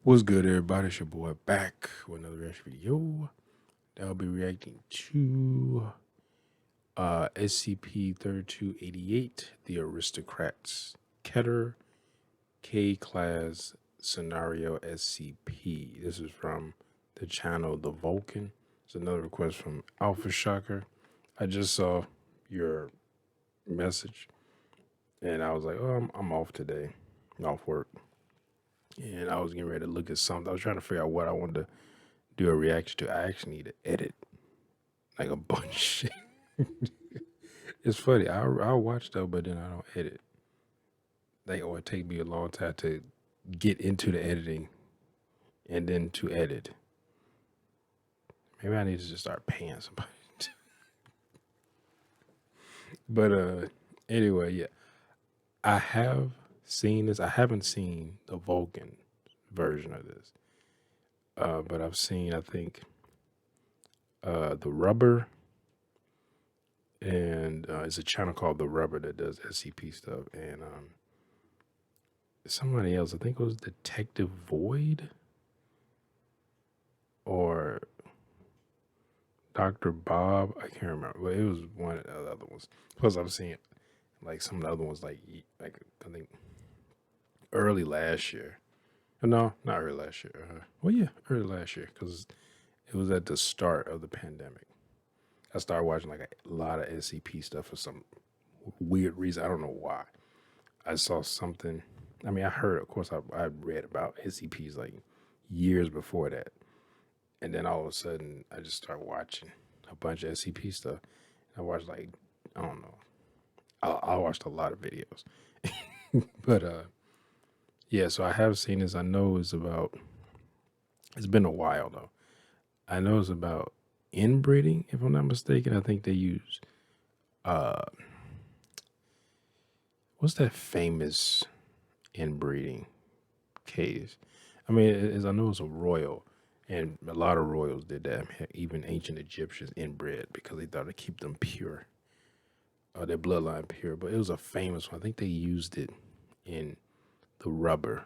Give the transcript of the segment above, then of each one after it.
What's good, everybody? It's your boy back with another reaction video. I'll be reacting to SCP-3288, the Aristocrats, Keter, K-Class Scenario SCP. This is from the channel The Vulcan. It's another request from Alpha Shocker. I just saw your message, and I was like, oh, I'm off today, off work. And I was getting ready to look at something. I was trying to figure out what I wanted to do a reaction to. I actually need to edit like a bunch of shit. It's funny. I'll watch though, but then I don't edit. Like, or it take me a long time to get into the editing and then to edit. Maybe I need to just start paying somebody. But anyway, yeah. I have seen this. I haven't seen the Vulcan version of this. But I've seen, I think, the Rubber, and it's a channel called The Rubber that does SCP stuff, and somebody else, I think it was Detective Void or Dr. Bob, I can't remember, but it was one of the other ones. Plus I've seen like some of the other ones, like I think early last year. No, not early last year. Well, yeah, early last year, because it was at the start of the pandemic. I started watching like a lot of SCP stuff for some weird reason. I don't know why. I saw something. I mean, I heard, of course, I read about SCPs like years before that. And then all of a sudden, I just started watching a bunch of SCP stuff. I watched like, I don't know. I watched a lot of videos. But yeah, so I have seen this. I know it's been a while though. I know it's about inbreeding, if I'm not mistaken. I think they use, what's that famous inbreeding case? I mean, as I know, it's a royal, and a lot of royals did that. Even ancient Egyptians inbred because they thought to keep them pure, their bloodline pure. But it was a famous one. I think they used it in the Rubber.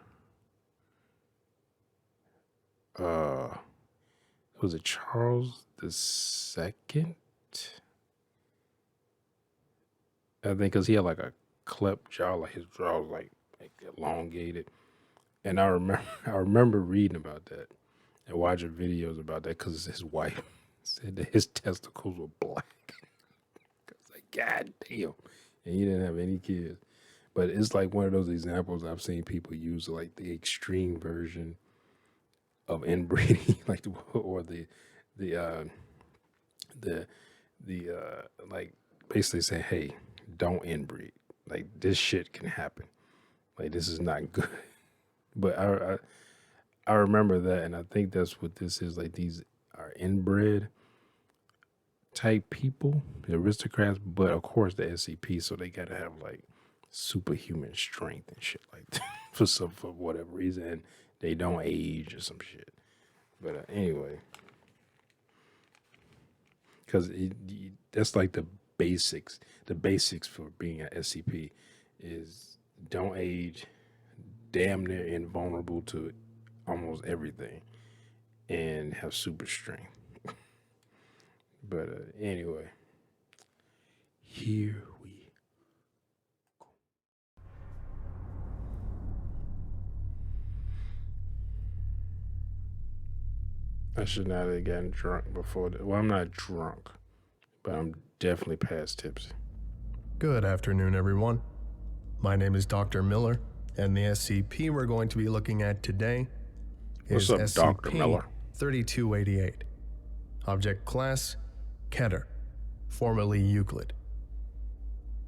Was it Charles II? I think because he had like a cleft jaw, like his jaw was like elongated. And I remember reading about that and watching videos about that because his wife said that his testicles were black. It's like, God damn. And he didn't have any kids. But it's like one of those examples I've seen people use, like the extreme version of inbreeding, like like basically say, hey, don't inbreed. Like, this shit can happen. Like, this is not good. But I remember that, and I think that's what this is. Like, these are inbred type people, the aristocrats, but of course the SCP, so they gotta have like superhuman strength and shit like that for whatever reason, and they don't age or some shit. But anyway, because that's like the basics for being an SCP is don't age, damn near invulnerable to almost everything, and have super strength. But anyway, here we go. I should not have gotten drunk before that. Well, I'm not drunk, but I'm definitely past tipsy. Good afternoon, everyone. My name is Dr. Miller, and the SCP we're going to be looking at today is SCP-3288. Object Class, Keter, formerly Euclid.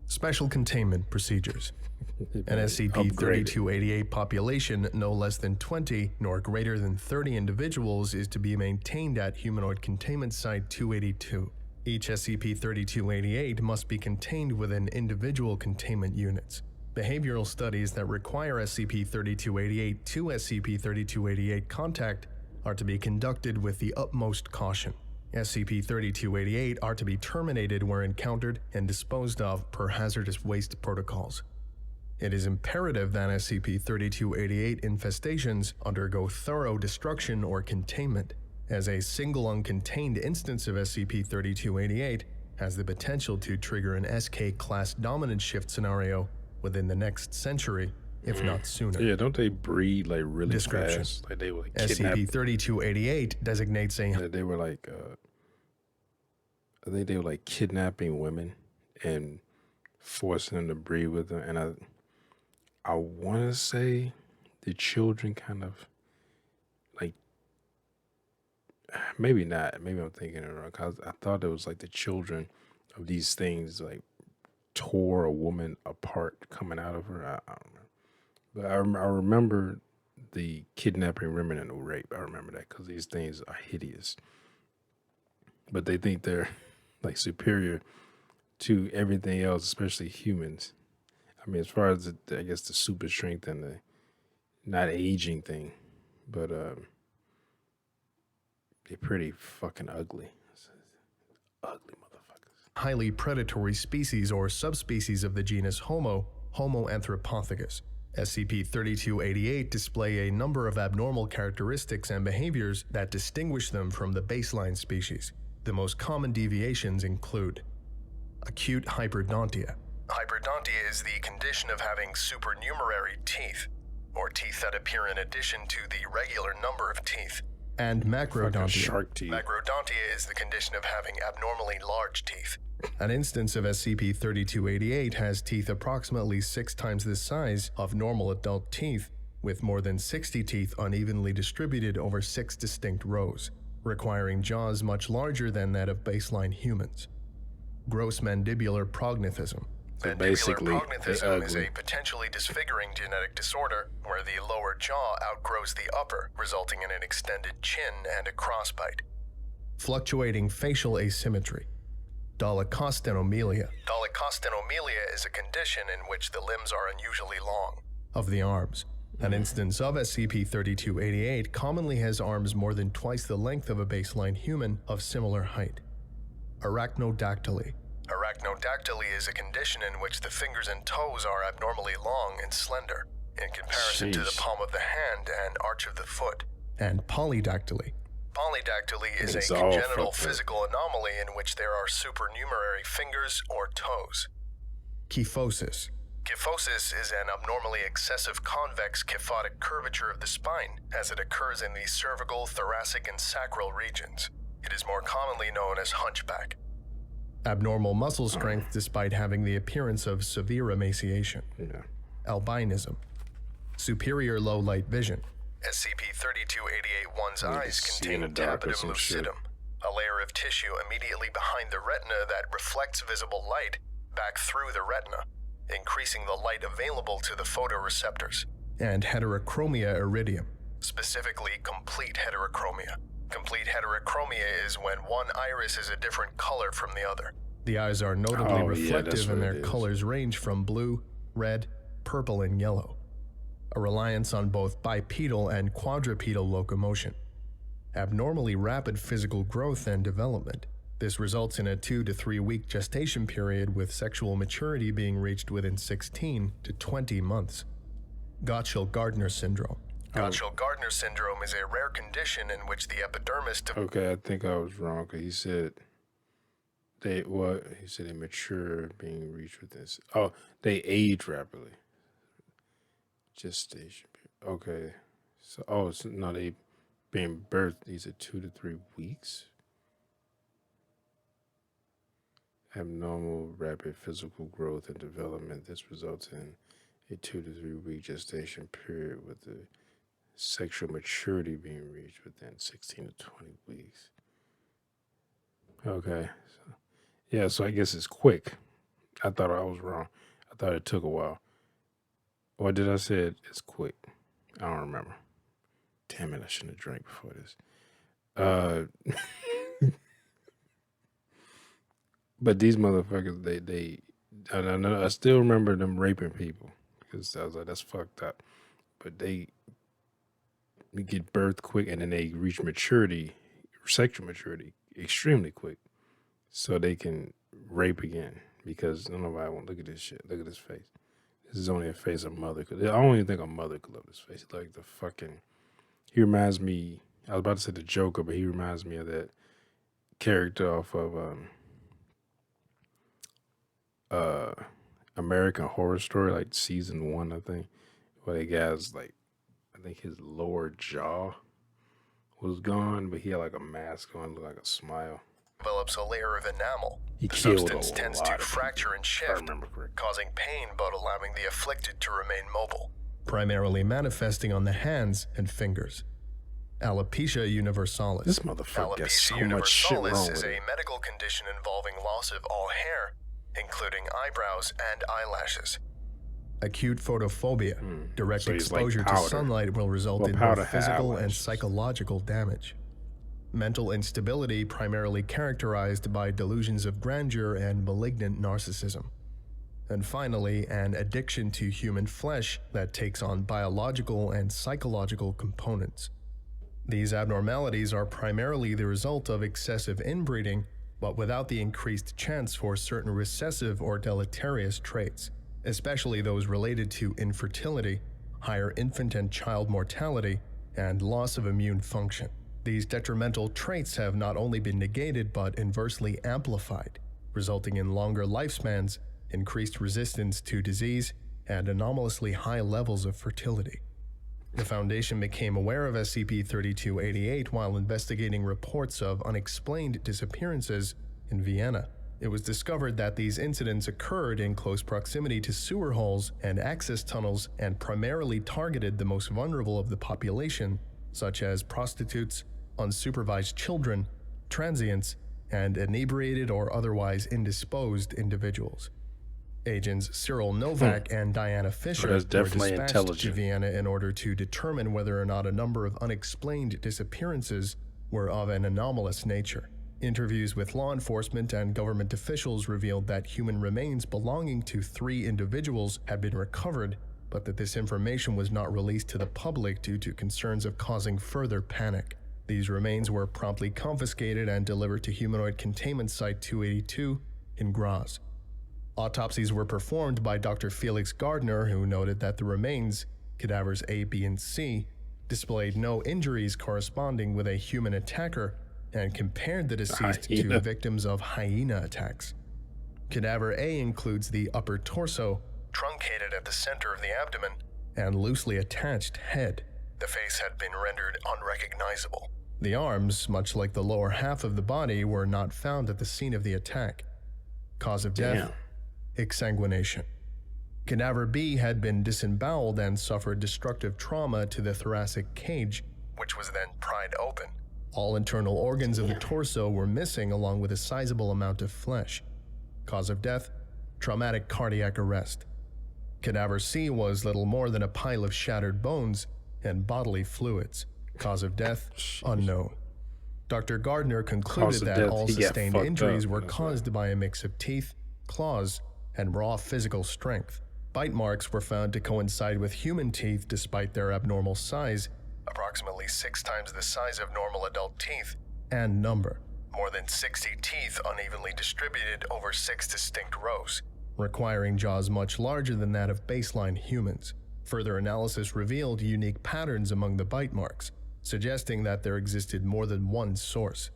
Special Containment Procedures. An SCP-3288 population no less than 20 nor greater than 30 individuals is to be maintained at Humanoid Containment Site 282. Each SCP-3288 must be contained within individual containment units. Behavioral studies that require SCP-3288 to SCP-3288 contact are to be conducted with the utmost caution. SCP-3288 are to be terminated where encountered and disposed of per hazardous waste protocols. It is imperative that SCP-3288 infestations undergo thorough destruction or containment, as a single uncontained instance of SCP-3288 has the potential to trigger an SK-class dominant shift scenario within the next century, if not sooner. Yeah, don't they breed like really Description. fast? Like they were like kidnapped. SCP-3288 designates a They were like, I think they were like kidnapping women and forcing them to breed with them. And I want to say the children kind of like, maybe not. Maybe I'm thinking it wrong. Cause I thought it was like the children of these things like tore a woman apart coming out of her. I don't know. But I remember the kidnapping women and the rape. I remember that because these things are hideous. But they think they're like superior to everything else, especially humans. I mean, as far as I guess the super strength and the not aging thing, but they're pretty fucking ugly. Ugly motherfuckers. highly predatory species or subspecies of the genus Homo, Homo anthropophagus. SCP-3288 display a number of abnormal characteristics and behaviors that distinguish them from the baseline species. The most common deviations include acute hyperdontia. Hyperdontia is the condition of having supernumerary teeth, or teeth that appear in addition to the regular number of teeth. And macrodontia. Shark teeth. Macrodontia is the condition of having abnormally large teeth. An instance of SCP-3288 has teeth approximately 6 times the size of normal adult teeth, with more than 60 teeth unevenly distributed over 6 distinct rows, requiring jaws much larger than that of baseline humans. Gross mandibular prognathism. So basically, prognathism is a potentially disfiguring genetic disorder where the lower jaw outgrows the upper, resulting in an extended chin and a crossbite. Fluctuating facial asymmetry. Dolichostenomelia. Dolichostenomelia is a condition in which the limbs are unusually long. Of the arms. An instance of SCP-3288 commonly has arms more than twice the length of a baseline human of similar height. Arachnodactyly. Arachnodactyly is a condition in which the fingers and toes are abnormally long and slender, in comparison to the palm of the hand and arch of the foot. And polydactyly. Polydactyly is a congenital physical anomaly in which there are supernumerary fingers or toes. Kyphosis. Kyphosis is an abnormally excessive convex kyphotic curvature of the spine, as it occurs in the cervical, thoracic, and sacral regions. It is more commonly known as hunchback. Abnormal muscle strength despite having the appearance of severe emaciation. Albinism. Superior low light vision. SCP-3288-1's eyes contain tapetum lucidum, a layer of tissue immediately behind the retina that reflects visible light back through the retina, increasing the light available to the photoreceptors. And heterochromia iridium, specifically complete heterochromia. Complete heterochromia is when one iris is a different color from the other. The eyes are notably reflective and their colors range from blue, red, purple, and yellow. A reliance on both bipedal and quadrupedal locomotion. Abnormally rapid physical growth and development. This results in a 2 to 3 week gestation period with sexual maturity being reached within 16 to 20 months. Gotchell-Gardner syndrome. Gotchell-Gardner syndrome is a rare condition in which the epidermis... Okay, I think I was wrong. Cause he said they mature being reached with this. Oh, they age rapidly. Gestation. Okay. So, no, they being birthed. These are 2 to 3 weeks. Abnormal rapid physical growth and development. This results in a 2 to 3 week gestation period with the sexual maturity being reached within 16 to 20 weeks. Okay. So I guess it's quick. I thought I was wrong. I thought it took a while. Or did I say it's quick? I don't remember. Damn it, I shouldn't have drank before this. But these motherfuckers, I still remember them raping people. Because I was like, that's fucked up. But they get birthed quick and then they reach maturity, sexual maturity, extremely quick, so they can rape again. Because nobody won't look at this shit. Look at his face. This is only a face a mother could. I don't even think a mother could love this face. Like the fucking. He reminds me. I was about to say the Joker, but he reminds me of that character off of American Horror Story, like season 1, I think, where the guy's like, I think his lower jaw was gone, but he had like a mask on, looked like a smile. Develops a layer of enamel. He The killed substance tends to fracture and shift, causing pain but allowing the afflicted to remain mobile, primarily manifesting on the hands and fingers. Alopecia universalis. This motherfucker gets so Alopecia much shit wrong universalis with is it. a medical condition involving loss of all hair, including eyebrows and eyelashes. Acute photophobia. Direct So he's like exposure to powder. sunlight will result Well, in powder both has physical and eyelashes. psychological damage. Mental instability primarily characterized by delusions of grandeur and malignant narcissism. And finally, an addiction to human flesh that takes on biological and psychological components. These abnormalities are primarily the result of excessive inbreeding, but without the increased chance for certain recessive or deleterious traits, especially those related to infertility, higher infant and child mortality, and loss of immune function. These detrimental traits have not only been negated but inversely amplified, resulting in longer lifespans, increased resistance to disease, and anomalously high levels of fertility. The Foundation became aware of SCP-3288 while investigating reports of unexplained disappearances in Vienna. It was discovered that these incidents occurred in close proximity to sewer holes and access tunnels and primarily targeted the most vulnerable of the population, such as prostitutes, unsupervised children, transients, and inebriated or otherwise indisposed individuals. Agents Cyril Novak and Diana Fisher that's were definitely dispatched to intelligent. Vienna in order to determine whether or not a number of unexplained disappearances were of an anomalous nature. Interviews with law enforcement and government officials revealed that human remains belonging to 3 individuals had been recovered, but that this information was not released to the public due to concerns of causing further panic. These remains were promptly confiscated and delivered to Humanoid Containment Site 282 in Graz. Autopsies were performed by Dr. Felix Gardner, who noted that the remains, cadavers A, B, and C, displayed no injuries corresponding with a human attacker and compared the deceased to Hyena. victims of hyena attacks. Cadaver A includes the upper torso, truncated at the center of the abdomen, and loosely attached head. The face had been rendered unrecognizable. The arms, much like the lower half of the body, were not found at the scene of the attack. Cause of death: exsanguination. Cadaver B had been disemboweled and suffered destructive trauma to the thoracic cage, which was then pried open. All internal organs of the torso were missing, along with a sizable amount of flesh. Cause of death: traumatic cardiac arrest. Cadaver C was little more than a pile of shattered bones and bodily fluids. Cause of death: unknown. Dr. Gardner concluded that death, all he got sustained fucked injuries up. were That's caused by a mix of teeth, claws, and raw physical strength. Bite marks were found to coincide with human teeth despite their abnormal size, approximately 6 times the size of normal adult teeth, and number. More than 60 teeth unevenly distributed over 6 distinct rows, requiring jaws much larger than that of baseline humans. Further analysis revealed unique patterns among the bite marks, suggesting that there existed more than one source.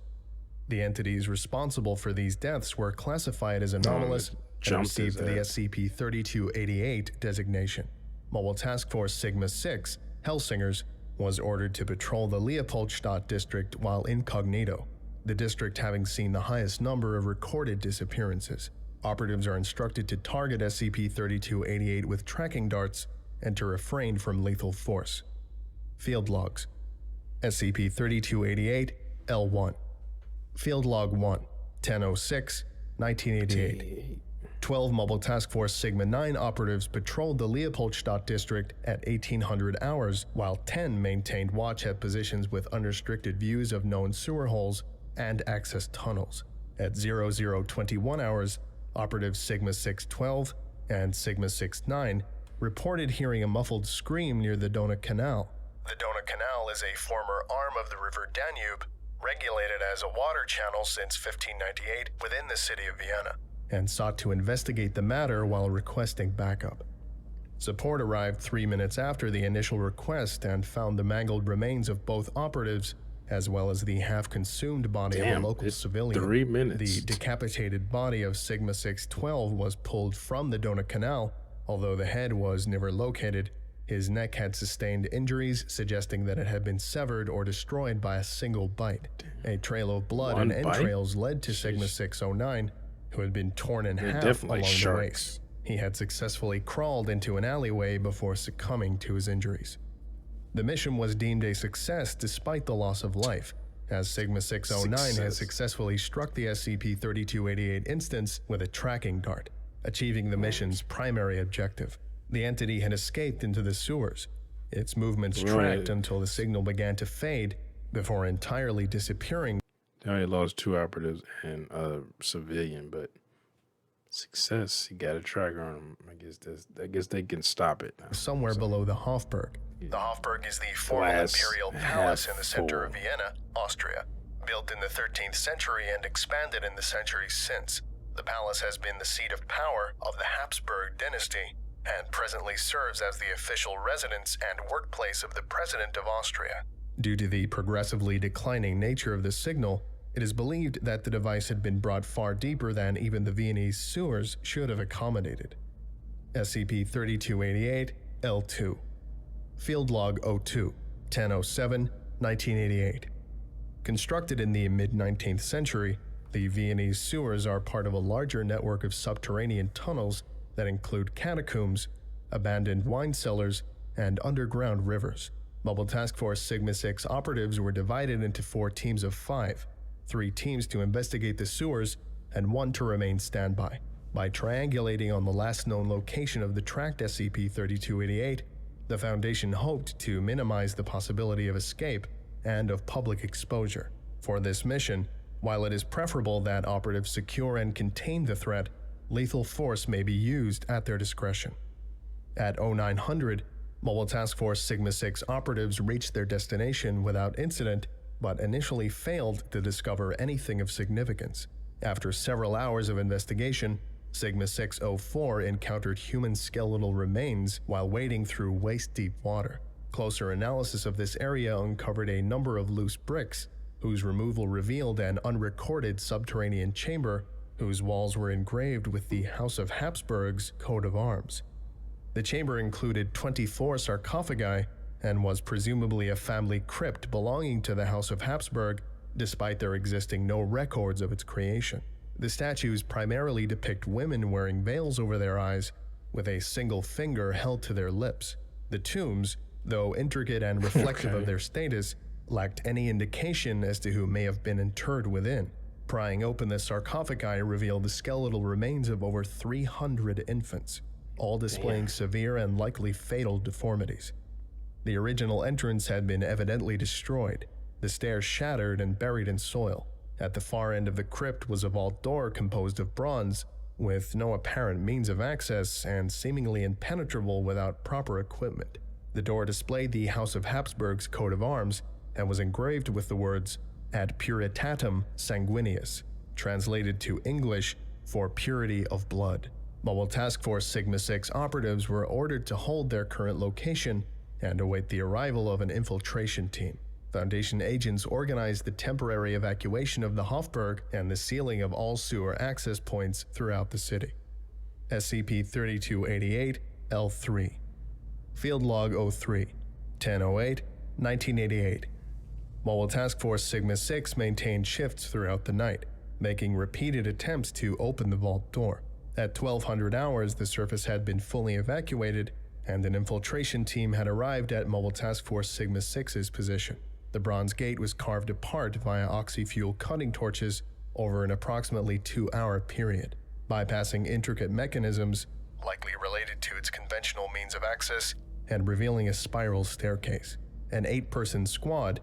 The entities responsible for these deaths were classified as anomalous and jumped his received the ass. SCP-3288 designation. Mobile Task Force Sigma-6, Helsingers, was ordered to patrol the Leopoldstadt district while incognito, the district having seen the highest number of recorded disappearances. Operatives are instructed to target SCP-3288 with tracking darts and to refrain from lethal force. Field Logs: SCP-3288 L1. Field Log 1, 10/06/1988. 12 Mobile Task Force Sigma-9 operatives patrolled the Leopoldstadt district at 1800 hours, while 10 maintained watch at positions with unrestricted views of known sewer holes and access tunnels. At 0021 hours, operatives Sigma-612 and Sigma-69 reported hearing a muffled scream near the Dona Canal. The Dona Canal is a former arm of the River Danube, regulated as a water channel since 1598 within the city of Vienna, and sought to investigate the matter while requesting backup. Support arrived 3 minutes after the initial request and found the mangled remains of both operatives, as well as the half-consumed body of a local civilian. 3 minutes. The decapitated body of Sigma 612 was pulled from the donut canal, although the head was never located. His neck had sustained injuries, suggesting that it had been severed or destroyed by a single bite. A trail of blood and entrails led to Sigma 609, who had been torn in half along the waist. He had successfully crawled into an alleyway before succumbing to his injuries. The mission was deemed a success despite the loss of life, as Sigma 609 had successfully struck the SCP-3288 instance with a tracking dart, achieving the mission's primary objective. The entity had escaped into the sewers, its movements tracked until the signal began to fade before entirely disappearing. They only lost 2 operatives and a civilian, but success. He got a tracker on him. I guess they can stop it now. Somewhere below the Hofburg. The Hofburg is the former imperial palace in the center of Vienna, Austria. Built in the 13th century and expanded in the centuries since, the palace has been the seat of power of the Habsburg dynasty and presently serves as the official residence and workplace of the President of Austria. Due to the progressively declining nature of the signal, it is believed that the device had been brought far deeper than even the Viennese sewers should have accommodated. SCP-3288 L2 Field Log 02 10/07/1988. Constructed in the mid-19th century, the Viennese sewers are part of a larger network of subterranean tunnels that include catacombs, abandoned wine cellars, and underground rivers. Mobile Task Force Sigma-6 operatives were divided into 4 teams of 5, 3 teams to investigate the sewers, and 1 to remain standby. By triangulating on the last known location of the tracked SCP-3288, the Foundation hoped to minimize the possibility of escape and of public exposure. For this mission, while it is preferable that operatives secure and contain the threat, lethal force may be used at their discretion. At 0900, Mobile Task Force Sigma-6 operatives reached their destination without incident, but initially failed to discover anything of significance. After several hours of investigation, Sigma-604 encountered human skeletal remains while wading through waist-deep water. Closer analysis of this area uncovered a number of loose bricks, whose removal revealed an unrecorded subterranean chamber whose walls were engraved with the House of Habsburg's coat of arms. The chamber included 24 sarcophagi and was presumably a family crypt belonging to the House of Habsburg, despite there existing no records of its creation. The statues primarily depict women wearing veils over their eyes, with a single finger held to their lips. The tombs, though intricate and reflective of their status, lacked any indication as to who may have been interred within. Prying open the sarcophagi revealed the skeletal remains of over 300 infants, all displaying severe and likely fatal deformities. The original entrance had been evidently destroyed, the stairs shattered and buried in soil. At the far end of the crypt was a vault door composed of bronze, with no apparent means of access and seemingly impenetrable without proper equipment. The door displayed the House of Habsburg's coat of arms and was engraved with the words Ad Puritatem Sanguineus, translated to English for purity of blood. Mobile Task Force Sigma-6 operatives were ordered to hold their current location and await the arrival of an infiltration team. Foundation agents organized the temporary evacuation of the Hofburg and the sealing of all sewer access points throughout the city. SCP-3288 L3 Field Log 03 10/08/1988. Mobile Task Force Sigma-6 maintained shifts throughout the night, making repeated attempts to open the vault door. At 1200 hours, the surface had been fully evacuated, and an infiltration team had arrived at Mobile Task Force Sigma-6's position. The bronze gate was carved apart via oxy-fuel cutting torches over an approximately 2-hour period, bypassing intricate mechanisms, likely related to its conventional means of access, and revealing a spiral staircase. An 8-person squad,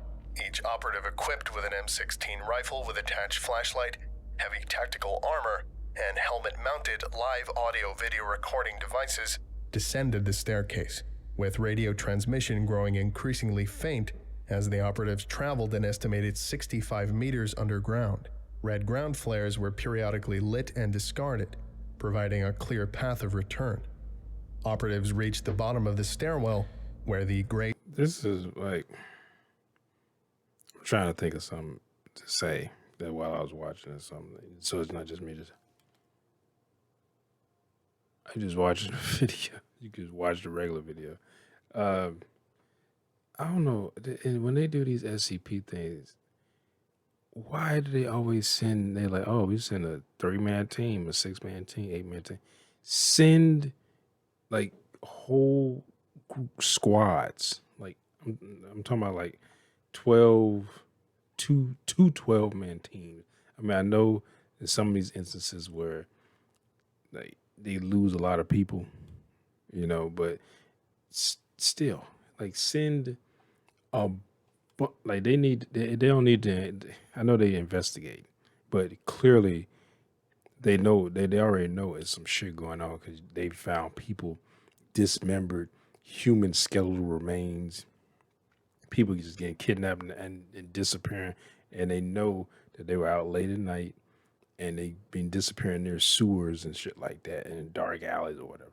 each operative equipped with an M16 rifle with attached flashlight, heavy tactical armor, and helmet-mounted live audio-video recording devices, descended the staircase, with radio transmission growing increasingly faint as the operatives traveled an estimated 65 meters underground. Red ground flares were periodically lit and discarded, providing a clear path of return. Operatives reached the bottom of the stairwell, where the gray... This is like, I'm trying to think of something to say that while I was watching it, something, so it's not just me. I just watched the video. You could watch the regular video. I don't know. And when they do these SCP things, why do they always send? They like, oh, we send a 3-man team, a 6-man team, 8-man team. Send like whole squads. Like I'm talking about like 12, two 12-man teams. I mean, I know in some of these instances where like they lose a lot of people, you know, but still, like send a like they don't need to. I know they investigate, but clearly they know they already know it's some shit going on because they found people dismembered, human skeletal remains, people just getting kidnapped and disappearing, and they know that they were out late at night and they been disappearing near sewers and shit like that and dark alleys or whatever.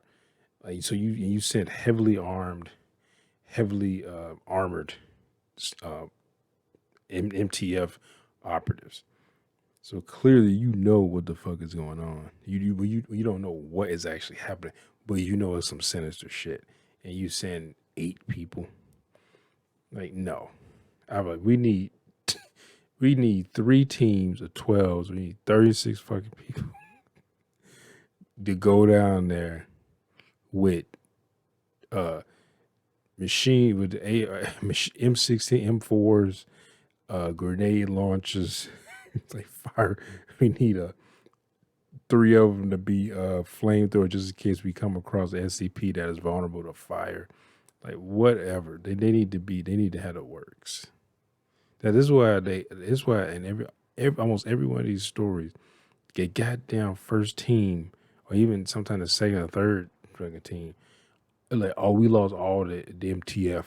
Like so you sent heavily armed, heavily armored MTF operatives. So clearly, you know what the fuck is going on. You don't know what is actually happening, but you know it's some sinister shit. And you send 8 people. Like no, I'm like we need 3 teams of 12s. We need 36 fucking people to go down there with machine with the M16, M4s, grenade launchers, like fire. We need 3 of them to be flamethrower just in case we come across an SCP that is vulnerable to fire. Like whatever. They need to have the works. That is why in every almost every one of these stories, get goddamn first team or even sometimes the second or third fucking team. Like, oh, we lost all the MTF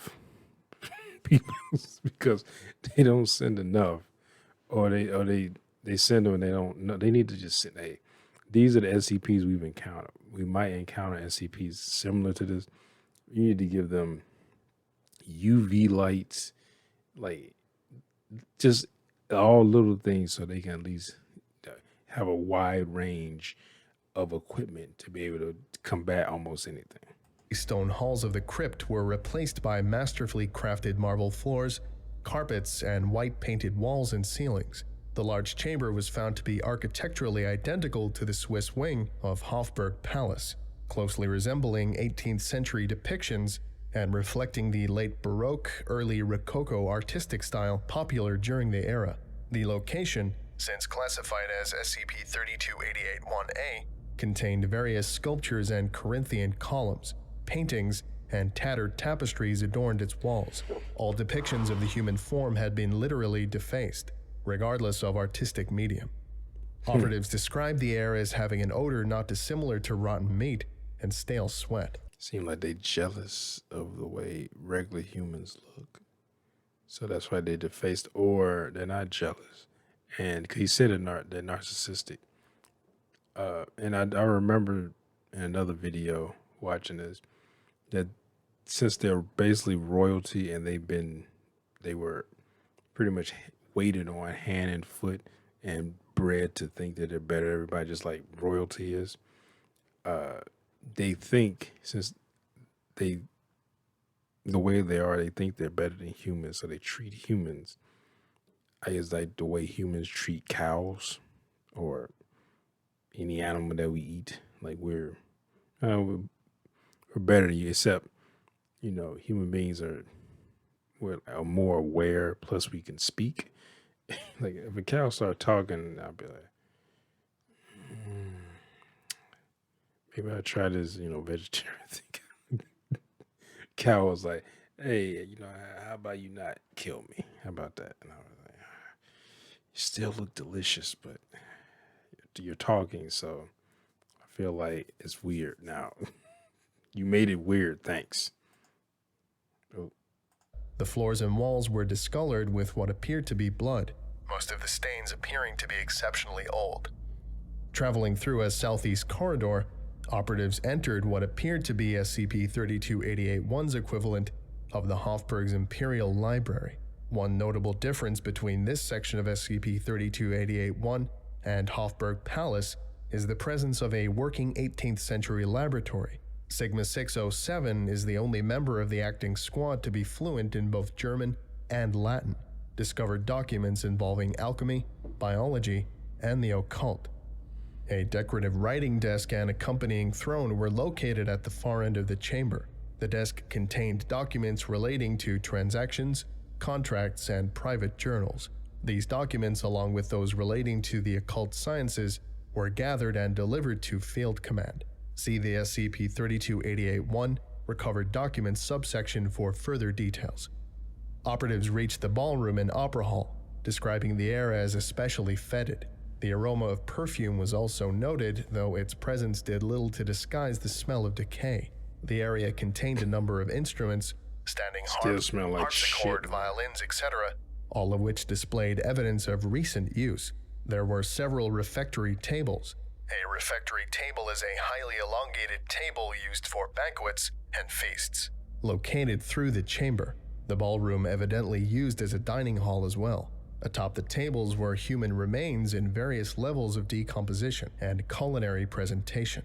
people because they don't send enough, or they send them and they don't know. They need to just send. Hey, these are the SCPs we've encountered. We might encounter SCPs similar to this. You need to give them UV lights, like just all little things, so they can at least have a wide range of equipment to be able to combat almost anything. Stone halls of the crypt were replaced by masterfully crafted marble floors, carpets, and white painted walls and ceilings. The large chamber was found to be architecturally identical to the Swiss wing of Habsburg Palace, closely resembling 18th century depictions and reflecting the late Baroque, early Rococo artistic style popular during the era. The location, since classified as SCP-3288-1A, contained various sculptures and Corinthian columns. Paintings and tattered tapestries adorned its walls. All depictions of the human form had been literally defaced, regardless of artistic medium. Operatives described the air as having an odor not dissimilar to rotten meat and stale sweat. Seem like they jealous of the way regular humans look. So that's why they defaced, or they're not jealous. And he said they're narcissistic. And I remember in another video watching this, that since they're basically royalty and they were pretty much weighted on hand and foot and bred to think that they're better than everybody, just like royalty is. They think since the way they are, they think they're better than humans, so they treat humans, I guess, like the way humans treat cows or any animal that we eat. Like we're better than you, except, you know, human beings are more aware, plus we can speak. Like if a cow start talking, I'll be like, maybe I'll try this, vegetarian thing. Cow was like, hey, how about you not kill me? How about that? And I was like, you still look delicious, but you're talking, so I feel like it's weird now. You made it weird, thanks. Oh. The floors and walls were discolored with what appeared to be blood, most of the stains appearing to be exceptionally old. Traveling through a southeast corridor, operatives entered what appeared to be SCP-3288-1's equivalent of the Habsburg's Imperial Library. One notable difference between this section of SCP-3288-1 and Habsburg Palace is the presence of a working 18th century laboratory. Sigma-607 is the only member of the acting squad to be fluent in both German and Latin, discovered documents involving alchemy, biology, and the occult. A decorative writing desk and accompanying throne were located at the far end of the chamber. The desk contained documents relating to transactions, contracts, and private journals. These documents, along with those relating to the occult sciences, were gathered and delivered to Field Command. See the SCP-3288-1 Recovered Documents subsection for further details. Operatives reached the ballroom and opera hall, describing the air as especially fetid. The aroma of perfume was also noted, though its presence did little to disguise the smell of decay. The area contained a number of instruments, standing harps, harpsichord, violins, etc., all of which displayed evidence of recent use. There were several refectory tables. A refectory table is a highly elongated table used for banquets and feasts. Located through the chamber, the ballroom evidently used as a dining hall as well. Atop the tables were human remains in various levels of decomposition and culinary presentation.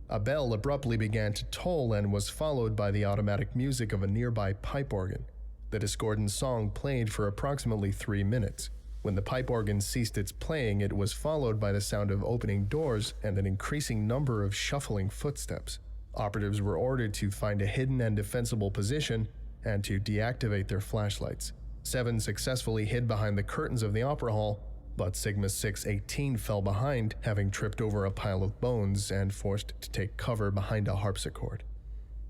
A bell abruptly began to toll and was followed by the automatic music of a nearby pipe organ. The discordant song played for approximately 3 minutes. When the pipe organ ceased its playing, it was followed by the sound of opening doors and an increasing number of shuffling footsteps. Operatives were ordered to find a hidden and defensible position and to deactivate their flashlights. 7 successfully hid behind the curtains of the opera hall, but Sigma-618 fell behind, having tripped over a pile of bones and forced to take cover behind a harpsichord.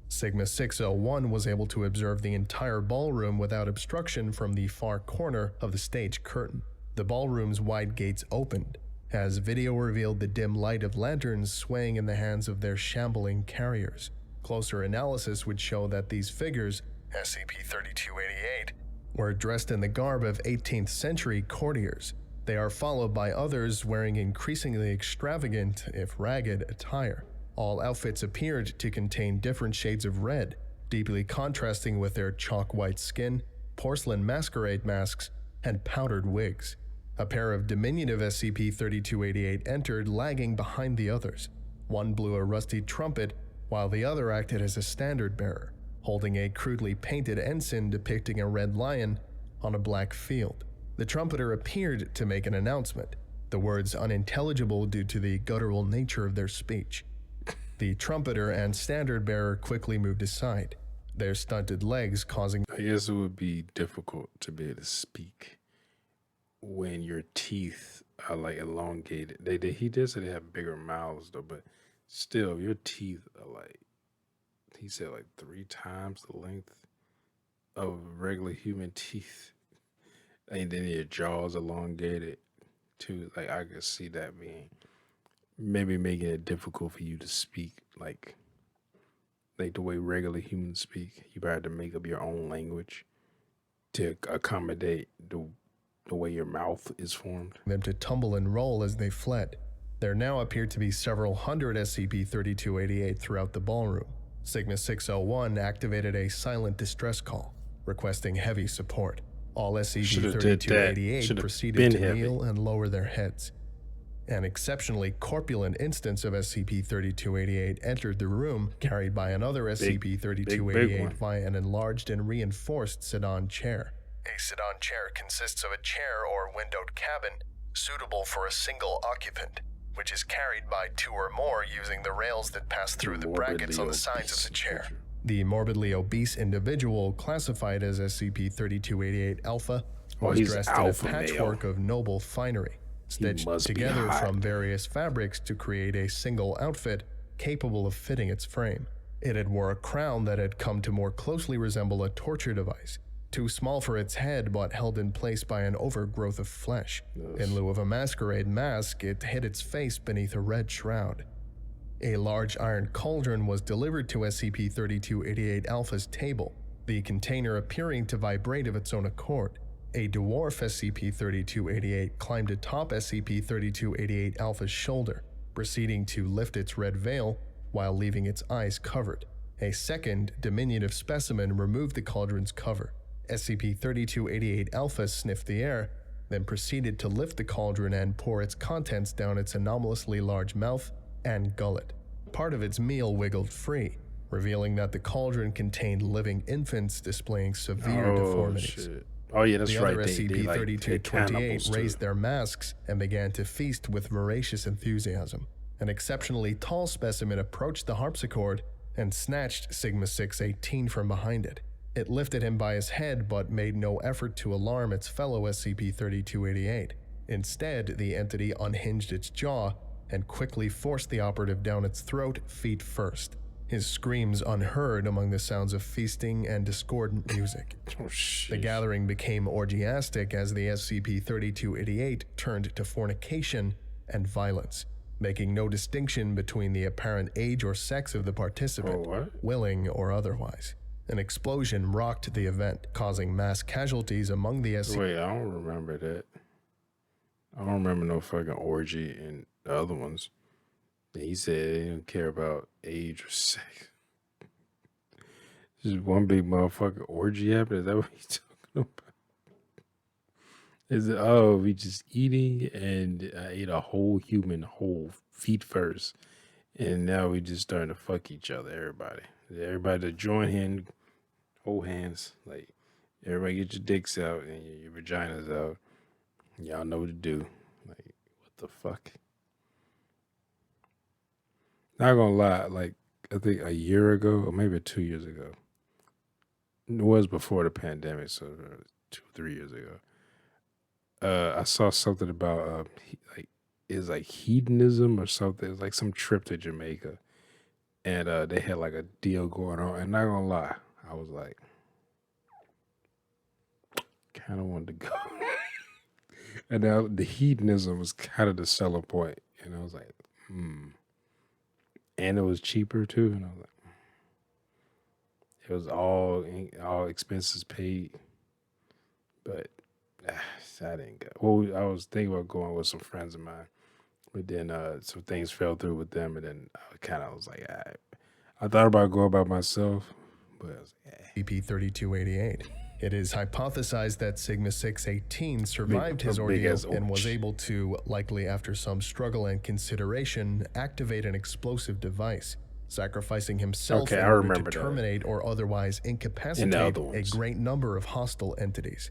Sigma-601 was able to observe the entire ballroom without obstruction from the far corner of the stage curtain. The ballroom's wide gates opened, as video revealed the dim light of lanterns swaying in the hands of their shambling carriers. Closer analysis would show that these figures, SCP-3288, were dressed in the garb of 18th century courtiers. They are followed by others wearing increasingly extravagant, if ragged, attire. All outfits appeared to contain different shades of red, deeply contrasting with their chalk-white skin, porcelain masquerade masks, and powdered wigs. A pair of diminutive SCP-3288 entered, lagging behind the others. One blew a rusty trumpet, while the other acted as a standard-bearer, holding a crudely painted ensign depicting a red lion on a black field. The trumpeter appeared to make an announcement, the words unintelligible due to the guttural nature of their speech. The trumpeter and standard-bearer quickly moved aside, their stunted legs causing— I guess it would be difficult to be able to speak when your teeth are like elongated. He did say they have bigger mouths though, but still, your teeth are like, he said like 3 times the length of regular human teeth. And then your jaws elongated too. Like I could see that being maybe making it difficult for you to speak like the way regular humans speak. You had to make up your own language to accommodate the way your mouth is formed. Them to tumble and roll as they fled. There now appeared to be several hundred SCP-3288 throughout the ballroom. Sigma-601 activated a silent distress call, requesting heavy support. All SCP-3288 proceeded to kneel and lower their heads. An exceptionally corpulent instance of SCP-3288 entered the room, carried by another SCP-3288 via an enlarged and reinforced sedan chair. A sedan chair consists of a chair or windowed cabin suitable for a single occupant, which is carried by 2 or more using the rails that pass through the brackets on the sides of the chair. The morbidly obese individual, classified as SCP-3288-Alpha, was dressed in a patchwork of noble finery, stitched together from various fabrics to create a single outfit capable of fitting its frame. It wore a crown that had come to more closely resemble a torture device, too small for its head but held in place by an overgrowth of flesh. In lieu of a masquerade mask, it hid its face beneath a red shroud. A large iron cauldron was delivered to SCP-3288-Alpha's table, the container appearing to vibrate of its own accord. A dwarf SCP-3288 climbed atop SCP-3288 Alpha's shoulder, proceeding to lift its red veil while leaving its eyes covered. A second, diminutive specimen removed the cauldron's cover. SCP-3288 Alpha sniffed the air, then proceeded to lift the cauldron and pour its contents down its anomalously large mouth and gullet. Part of its meal wiggled free, revealing that the cauldron contained living infants displaying severe deformities. Shit. Oh yeah, that's the right. Other SCP-3228 raised their masks and began to feast with voracious enthusiasm. An exceptionally tall specimen approached the harpsichord and snatched Sigma-618 from behind it. It lifted him by his head but made no effort to alarm its fellow SCP-3288. Instead, the entity unhinged its jaw and quickly forced the operative down its throat, feet first. His screams unheard among the sounds of feasting and discordant music. The gathering became orgiastic as the SCP-3288 turned to fornication and violence, making no distinction between the apparent age or sex of the participant, willing or otherwise. An explosion rocked the event, causing mass casualties among the SCP. Wait, I don't remember that. I don't remember no fucking orgy in the other ones. He said he didn't care about age or sex. Just one big motherfucking orgy happened. Is that what he's talking about? Is it, oh, we just eating and I ate a whole human whole feet first. And now we just starting to fuck each other, everybody. Everybody to join hand, hold hands. Like, everybody get your dicks out and your vaginas out. Y'all know what to do. Like, what the fuck? Not gonna lie, like, I think a year ago, or maybe 2 years ago. It was before the pandemic, so 2-3 years ago. I saw something about, it's like hedonism or something. It's like some trip to Jamaica. And they had like a deal going on. And not gonna lie, I was like, kind of wanted to go. And now the hedonism was kind of the selling point. And I was like, And it was cheaper too. And I was like, it was all expenses paid. But I didn't go. Well, I was thinking about going with some friends of mine. But then some things fell through with them. And then I was like, I thought about going by myself. But I was like, SCP-3288. It is hypothesized that Sigma-618 survived his ordeal and was able to, likely after some struggle and consideration, activate an explosive device, sacrificing himself in order to terminate or otherwise incapacitate a great number of hostile entities.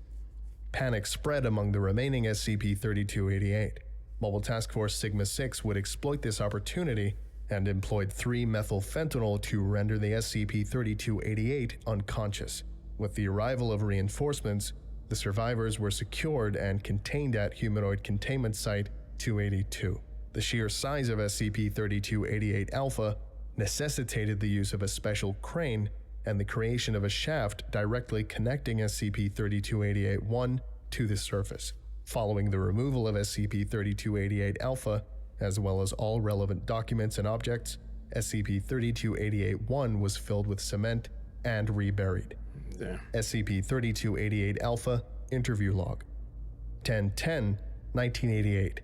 Panic spread among the remaining SCP-3288. Mobile Task Force Sigma-6 would exploit this opportunity and employed 3-methylfentanyl to render the SCP-3288 unconscious. With the arrival of reinforcements, the survivors were secured and contained at Humanoid Containment Site 282. The sheer size of SCP-3288 Alpha necessitated the use of a special crane and the creation of a shaft directly connecting SCP-3288-1 to the surface. Following the removal of SCP-3288 Alpha, as well as all relevant documents and objects, SCP-3288-1 was filled with cement and reburied. SCP-3288 Alpha Interview Log 10/10/1988.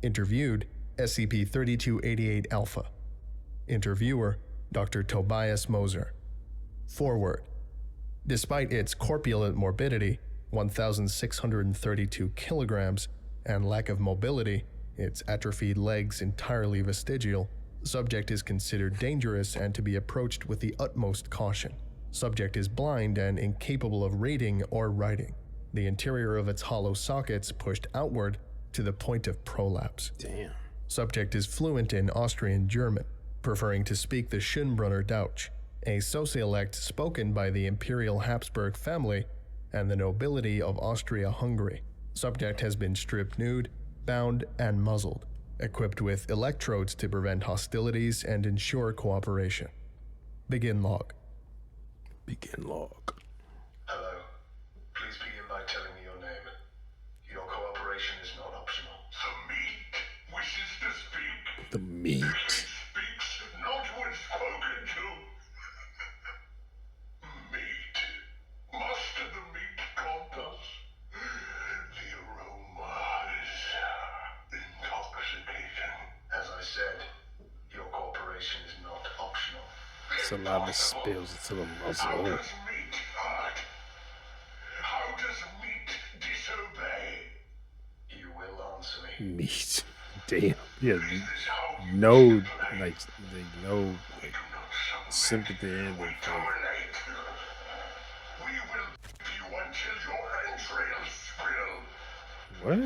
Interviewed SCP-3288 Alpha. Interviewer Dr. Tobias Moser. Forward. Despite its corpulent morbidity, 1,632 kilograms, and lack of mobility, its atrophied legs entirely vestigial, subject is considered dangerous and to be approached with the utmost caution. Subject is blind and incapable of reading or writing. The interior of its hollow sockets pushed outward to the point of prolapse. Damn. Subject is fluent in Austrian German, preferring to speak the Schönbrunner Deutsch, a sociolect spoken by the Imperial Habsburg family and the nobility of Austria-Hungary. Subject has been stripped nude, bound, and muzzled, equipped with electrodes to prevent hostilities and ensure cooperation. Begin log. Begin log. Hello. Please begin by telling me your name. Your cooperation is not optional. The meat wishes to speak. The meat. It speaks not when spoken to. Meat saliva spills into the How muzzle. does meat hurt? How does meat disobey? You will answer me. Meat. Damn. Yeah. Is this how you No, play? like, no, We like, do not submit. sympathy in We them. dominate. We will beat you until your entrails spill. What? We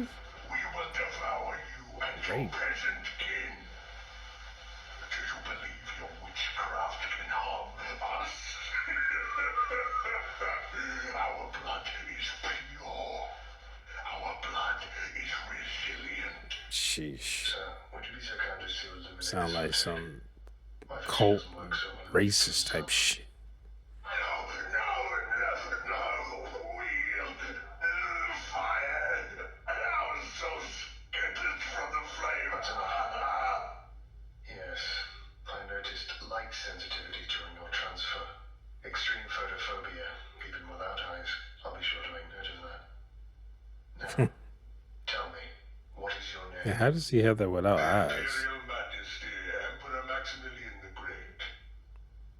will devour you and your Rape. peasant kin. Do you believe your witchcraft can harm us? Our blood is pure. Our blood is resilient. Sheesh. Sir, would you be so kind as to illuminate Sound this like for me? some My vision cult doesn't work so well. racist type shit. No, we'll fire. Our souls scattered from the flame. Yes, I noticed light sensitivity during your transfer. Extreme photophobia, even without eyes. I'll be sure to make note of that. Now, tell me, what is your Yeah, name? how does he have that without eyes? Imperial Majesty, Emperor Maximilian the Great,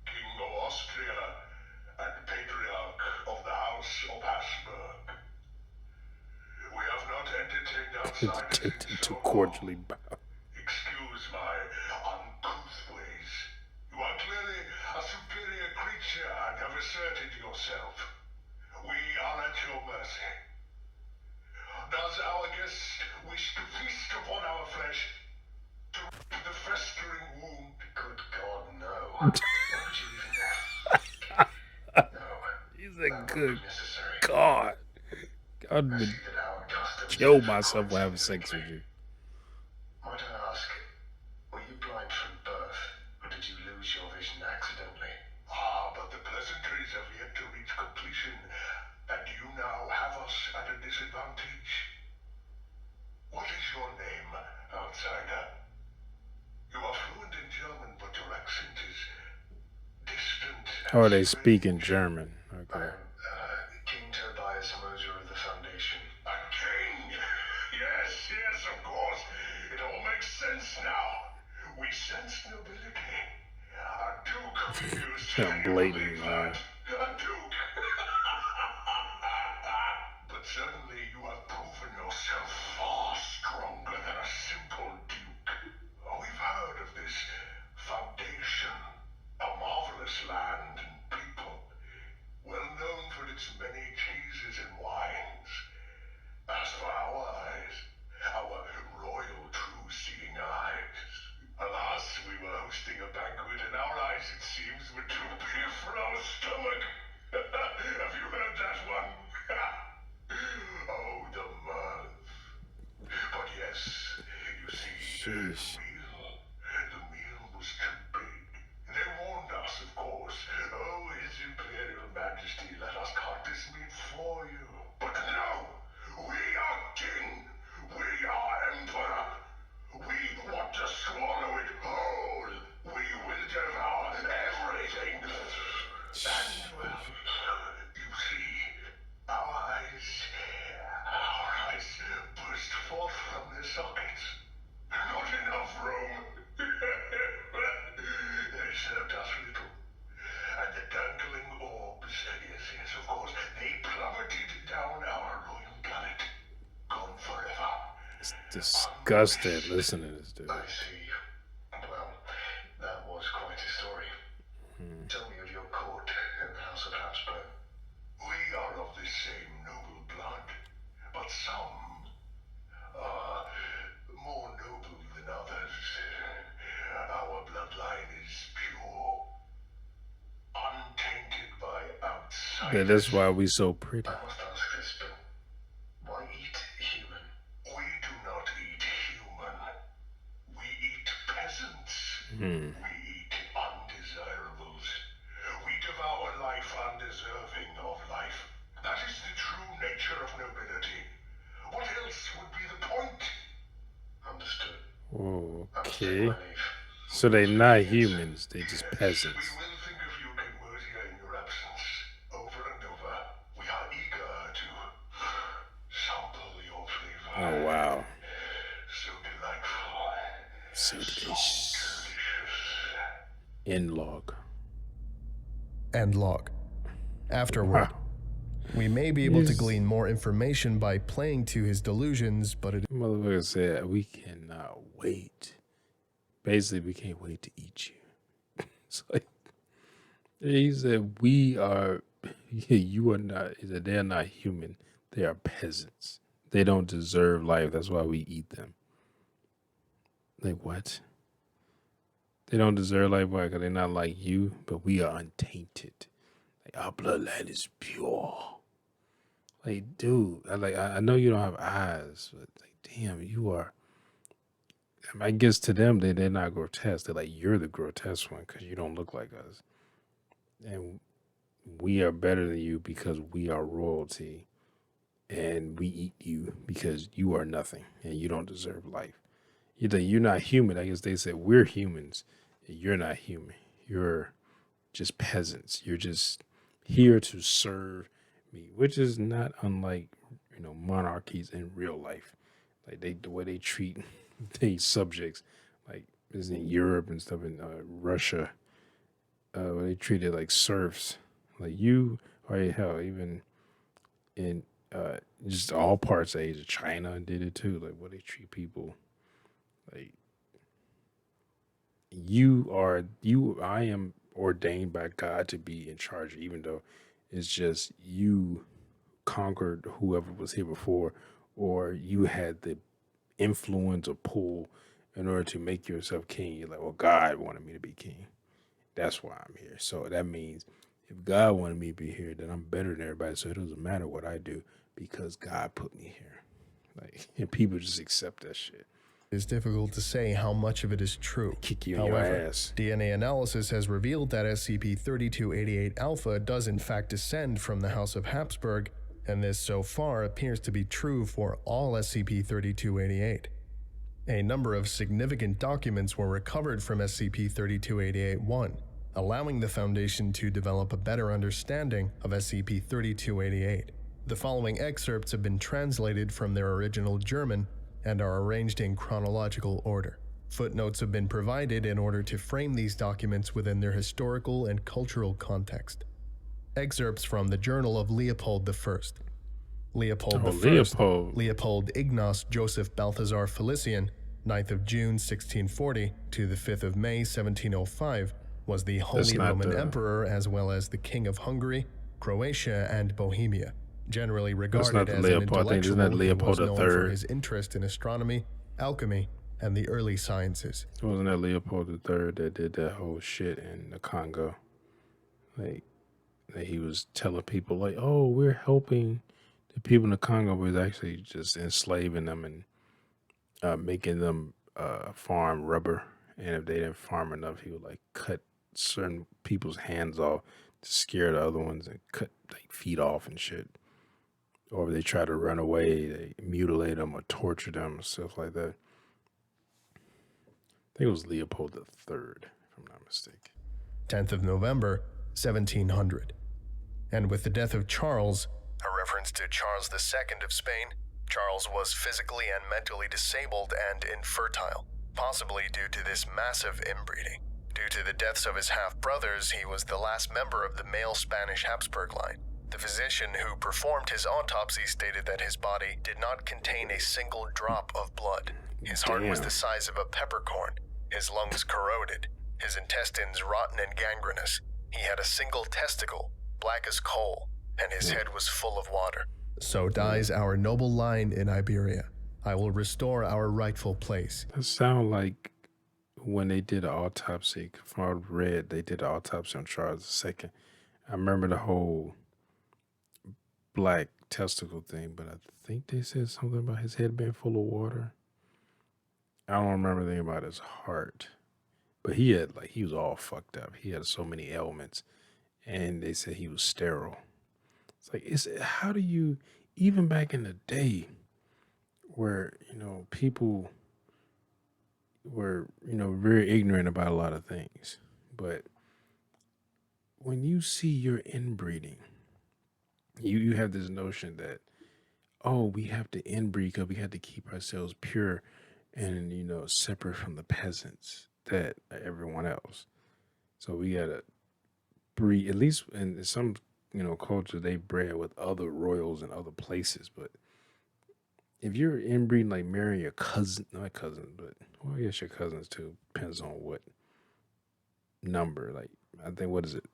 King of Austria and Patriarch of the House of Habsburg. We have not entertained outsiders in Tempted so to long. cordially bow. Excuse my uncouth ways. You are clearly a superior creature and have asserted yourself. We are at your mercy. Does our guest wish to feast upon our flesh? To rid the festering wound? Good God, no. Why would you even... No, He's a that won't good be necessary. God. God I would see that our customs kill differ myself for having quite sex with you. Might I ask, were you blind from birth, or did you lose your vision accidentally? But the pleasantries have yet to reach completion, and you now have us at a disadvantage. What is your name, outsider? You are fluent in German, but your accent is distant. Oh, they speak in German. Okay. King Tobias Moser of the Foundation. A king! Yes, of course. It all makes sense now. We sense nobility. A duke refused. Yeah, Can you blatant, believe that? A duke! But suddenly you have proven yourself far stronger than a simple duke. We've heard of this foundation. A marvelous land and people. Well known for its many cheeses and wines. As for our eyes, our royal true-seeing eyes. Alas, we were hosting a banquet and our eyes, it seems, were too big for our stomach. Have you heard that one? Oh, the mirth. But yes, you see, Sheesh. the meal was too big. They warned us, of course. Oh, His Imperial Majesty, let us cut this meat for you. But no! We are king! We are emperor! We want to swallow it whole! We will devour everything! And, well, you see, our eyes burst forth from their sockets. Not enough room! They served us little. And the dangling orbs, yes, of course, they plummeted down our royal gullet. Gone forever. It's disgusting listening to this dude. I see. Well, that was quite a story. Tell me of your court in the House of Habsburg. We are of the same noble blood, but some are more noble than others. Our bloodline is pure, untainted by outsiders. Yeah, that's why we so pretty. I must ask this, but why eat human? We do not eat human. We eat peasants. Hmm. We eat undesirables. We devour life undeserving of life. That is the true nature of nobility. What else would be the point? Understood. Okay. So they not humans, they just peasants. We will think of you, King Mercia, in your absence. Over and over. We are eager to sample your flavor. Oh wow. So delightful. So delicious. Delicious. In log. End log. Afterward, Wow. we may be able to He's- glean more information by playing to his delusions, but it Motherfucker said, we cannot wait. Basically, we can't wait to eat you. It's like, he said, we are, you are not, he said, they're not human. They are peasants. They don't deserve life. That's why we eat them. Like, what? They don't deserve life. Why? Because they're not like you, but we are untainted. Like, our bloodline is pure. Like, dude, I know you don't have eyes, but like, damn, you are. I guess to them, they're not grotesque. They're like, you're the grotesque one because you don't look like us. And we are better than you because we are royalty. And we eat you because you are nothing and you don't deserve life. You're not human. I guess they said we're humans. You're not human. You're just peasants. You're just here to serve me, which is not unlike, monarchies in real life. Like the way they treat their subjects, like is in Europe and stuff in Russia, where they treat it like serfs. Like you, or hell, even in just all parts of Asia, China did it too. Like what they treat people, like I am ordained by God to be in charge, even though it's just you conquered whoever was here before, or you had the influence or pull in order to make yourself king. You're like, well, God wanted me to be king. That's why I'm here. So that means if God wanted me to be here, then I'm better than everybody. So it doesn't matter what I do because God put me here. Like, and people just accept that shit. is difficult to say how much of it is true. Kick you in However, your ass. DNA analysis has revealed that SCP-3288 Alpha does in fact descend from the House of Habsburg, and this so far appears to be true for all SCP-3288. A number of significant documents were recovered from SCP-3288-1, allowing the Foundation to develop a better understanding of SCP-3288. The following excerpts have been translated from their original German and are arranged in chronological order. Footnotes have been provided in order to frame these documents within their historical and cultural context. Excerpts from the Journal of Leopold I. Leopold I, Leopold Ignaz Joseph Balthazar Felician, 9th of June 1640 to the 5th of May 1705, was the Holy Roman Emperor as well as the King of Hungary, Croatia, and Bohemia. Generally regarded as an intellectual, he was known for his interest in astronomy, alchemy, and the early sciences. Wasn't that Leopold III that did that whole shit in the Congo? Like, that he was telling people, like, oh, we're helping the people in the Congo, but he's actually just enslaving them and making them farm rubber. And if they didn't farm enough, he would, like, cut certain people's hands off to scare the other ones and cut, like, feet off and shit. Or if they try to run away, they mutilate them or torture them or stuff like that. I think it was Leopold III, if I'm not mistaken. 10th of November, 1700. And with the death of Charles, a reference to Charles II of Spain, Charles was physically and mentally disabled and infertile, possibly due to this massive inbreeding. Due to the deaths of his half-brothers, he was the last member of the male Spanish Habsburg line. The physician who performed his autopsy stated that his body did not contain a single drop of blood. His heart was the size of a peppercorn, his lungs corroded, his intestines rotten and gangrenous. He had a single testicle, black as coal, and his head was full of water. So dies our noble line in Iberia. I will restore our rightful place. That sound like when they did an autopsy, from what I read, they did an autopsy on Charles II. I remember the whole black testicle thing, but I think they said something about his head being full of water. I don't remember anything about his heart, but he was all fucked up. He had so many ailments, and they said he was sterile. It's like, how do you, even back in the day where, people were, very ignorant about a lot of things, but when you see your inbreeding, you have this notion that, oh, we have to inbreed because we have to keep ourselves pure and, separate from the peasants that everyone else. So we gotta breed, at least in some, culture, they bred with other royals in other places. But if you're inbreeding, like marrying your cousin, not cousin, but well, I guess your cousins too, depends on what number. Like, I think, what is it?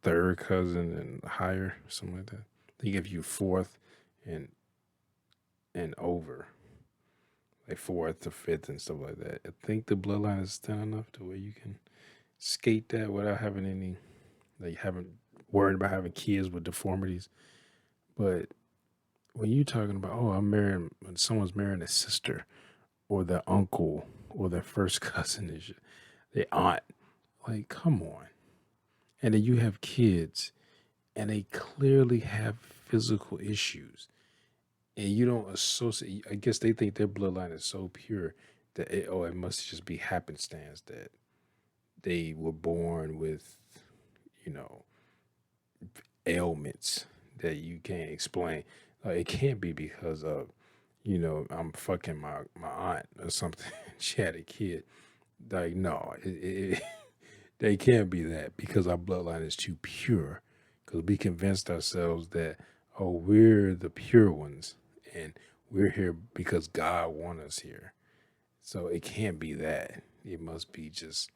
Third cousin and higher, something like that. They give you fourth and over, like fourth to fifth and stuff like that. I think the bloodline is thin enough to where you can skate that without having any, like, having worried about having kids with deformities. But when you're talking about, oh, when someone's marrying a sister or their uncle or their first cousin and shit, their aunt, like, come on. And then you have kids and they clearly have physical issues and you don't associate, I guess they think their bloodline is so pure that it must just be happenstance that they were born with, ailments that you can't explain. It can't be because of, I'm fucking my aunt or something. She had a kid. Like, no, they can't be that because our bloodline is too pure. Because we convinced ourselves that, oh, we're the pure ones and we're here because God wants us here. So it can't be that. It must be just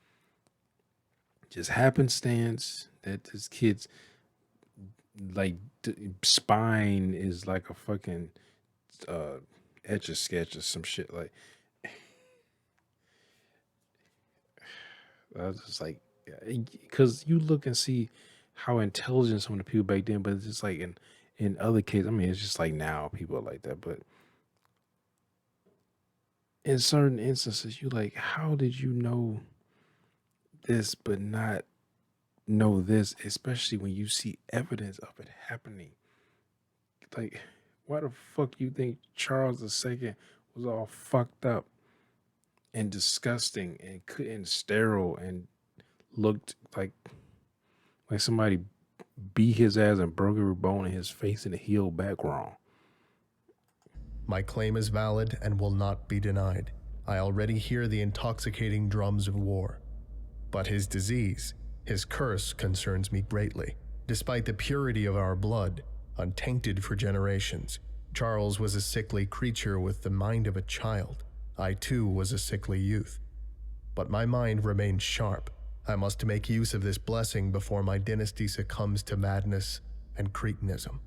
happenstance that this kid's like spine is like a fucking etch a sketch or some shit. Like, I was just like, because you look and see how intelligent some of the people back then, but it's just like in other cases, I mean, it's just like now people are like that, but in certain instances, you like, how did you know this but not know this, especially when you see evidence of it happening? Like, why the fuck you think Charles II was all fucked up and disgusting and sterile and looked like somebody beat his ass and broke every bone in his face and healed back wrong? My claim is valid and will not be denied. I already hear the intoxicating drums of war. But his disease, his curse, concerns me greatly. Despite the purity of our blood, untainted for generations, Charles was a sickly creature with the mind of a child. I too was a sickly youth. But my mind remains sharp. I must make use of this blessing before my dynasty succumbs to madness and cretinism.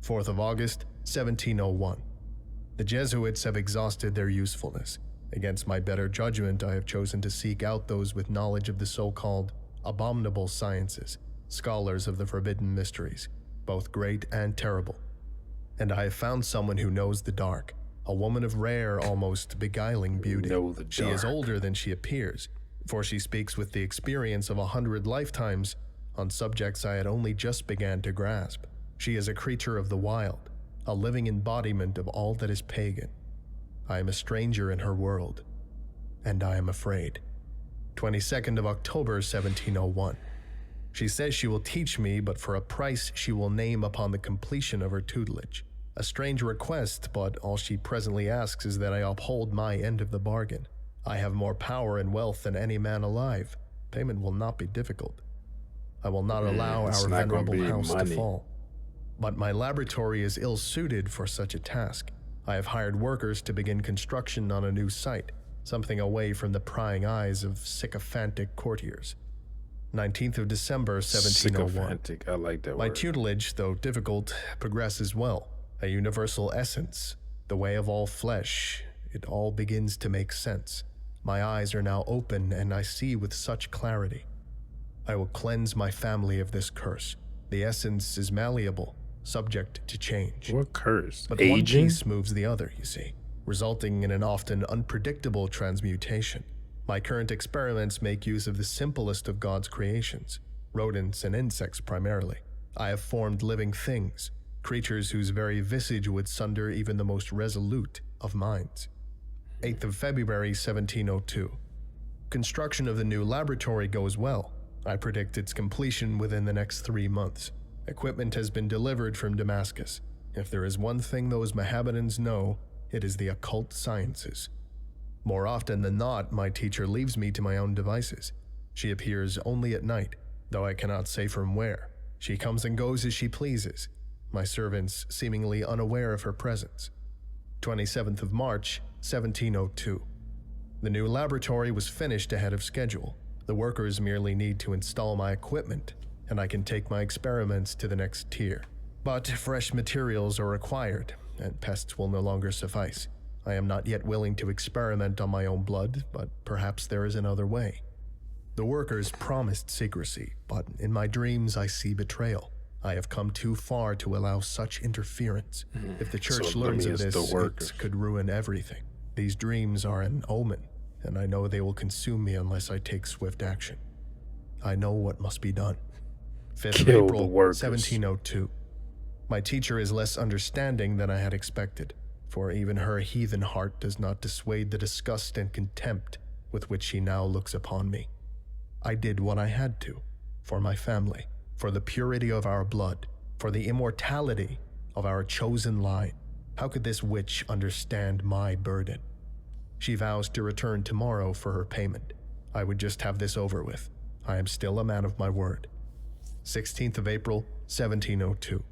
4th of August, 1701. The Jesuits have exhausted their usefulness. Against my better judgment, I have chosen to seek out those with knowledge of the so-called abominable sciences, scholars of the forbidden mysteries, both great and terrible. And I have found someone who knows the dark, a woman of rare, almost beguiling beauty. She is older than she appears, for she speaks with the experience of 100 lifetimes on subjects I had only just began to grasp. She is a creature of the wild, a living embodiment of all that is pagan. I am a stranger in her world, and I am afraid. 22nd of October, 1701. She says she will teach me, but for a price she will name upon the completion of her tutelage. A strange request, but all she presently asks is that I uphold my end of the bargain. I have more power and wealth than any man alive. Payment will not be difficult. I will not allow our venerable house to fall. But my laboratory is ill-suited for such a task. I have hired workers to begin construction on a new site, something away from the prying eyes of sycophantic courtiers. 19th of December, 1701. Sycophantic, I like that My word. tutelage, though difficult, progresses well. A universal essence, the way of all flesh. It all begins to make sense. My eyes are now open, and I see with such clarity. I will cleanse my family of this curse. The essence is malleable, subject to change. What curse? But Aging? one piece moves the other, you see, resulting in an often unpredictable transmutation. My current experiments make use of the simplest of God's creations, rodents and insects primarily. I have formed living things, creatures whose very visage would sunder even the most resolute of minds. 8th of February, 1702. Construction of the new laboratory goes well. I predict its completion within the next 3 months. Equipment has been delivered from Damascus. If there is one thing those Mohammedans know, it is the occult sciences. More often than not, my teacher leaves me to my own devices. She appears only at night. though I cannot say from where. She comes and goes as she pleases, my servants seemingly unaware of her presence. 27th of March, 1702. The new laboratory was finished ahead of schedule. The workers merely need to install my equipment, and I can take my experiments to the next tier. But fresh materials are required, and pests will no longer suffice. I am not yet willing to experiment on my own blood, but perhaps there is another way. The workers promised secrecy, but in my dreams I see betrayal. I have come too far to allow such interference. If the church learns of this, it could ruin everything. These dreams are an omen, and I know they will consume me unless I take swift action. I know what must be done. 5th of April, 1702. My teacher is less understanding than I had expected, for even her heathen heart does not dissuade the disgust and contempt with which she now looks upon me. I did what I had to, for my family, for the purity of our blood, for the immortality of our chosen line. How could this witch understand my burden? She vows to return tomorrow for her payment. I would just have this over with. I am still a man of my word. 16th of April, 1702.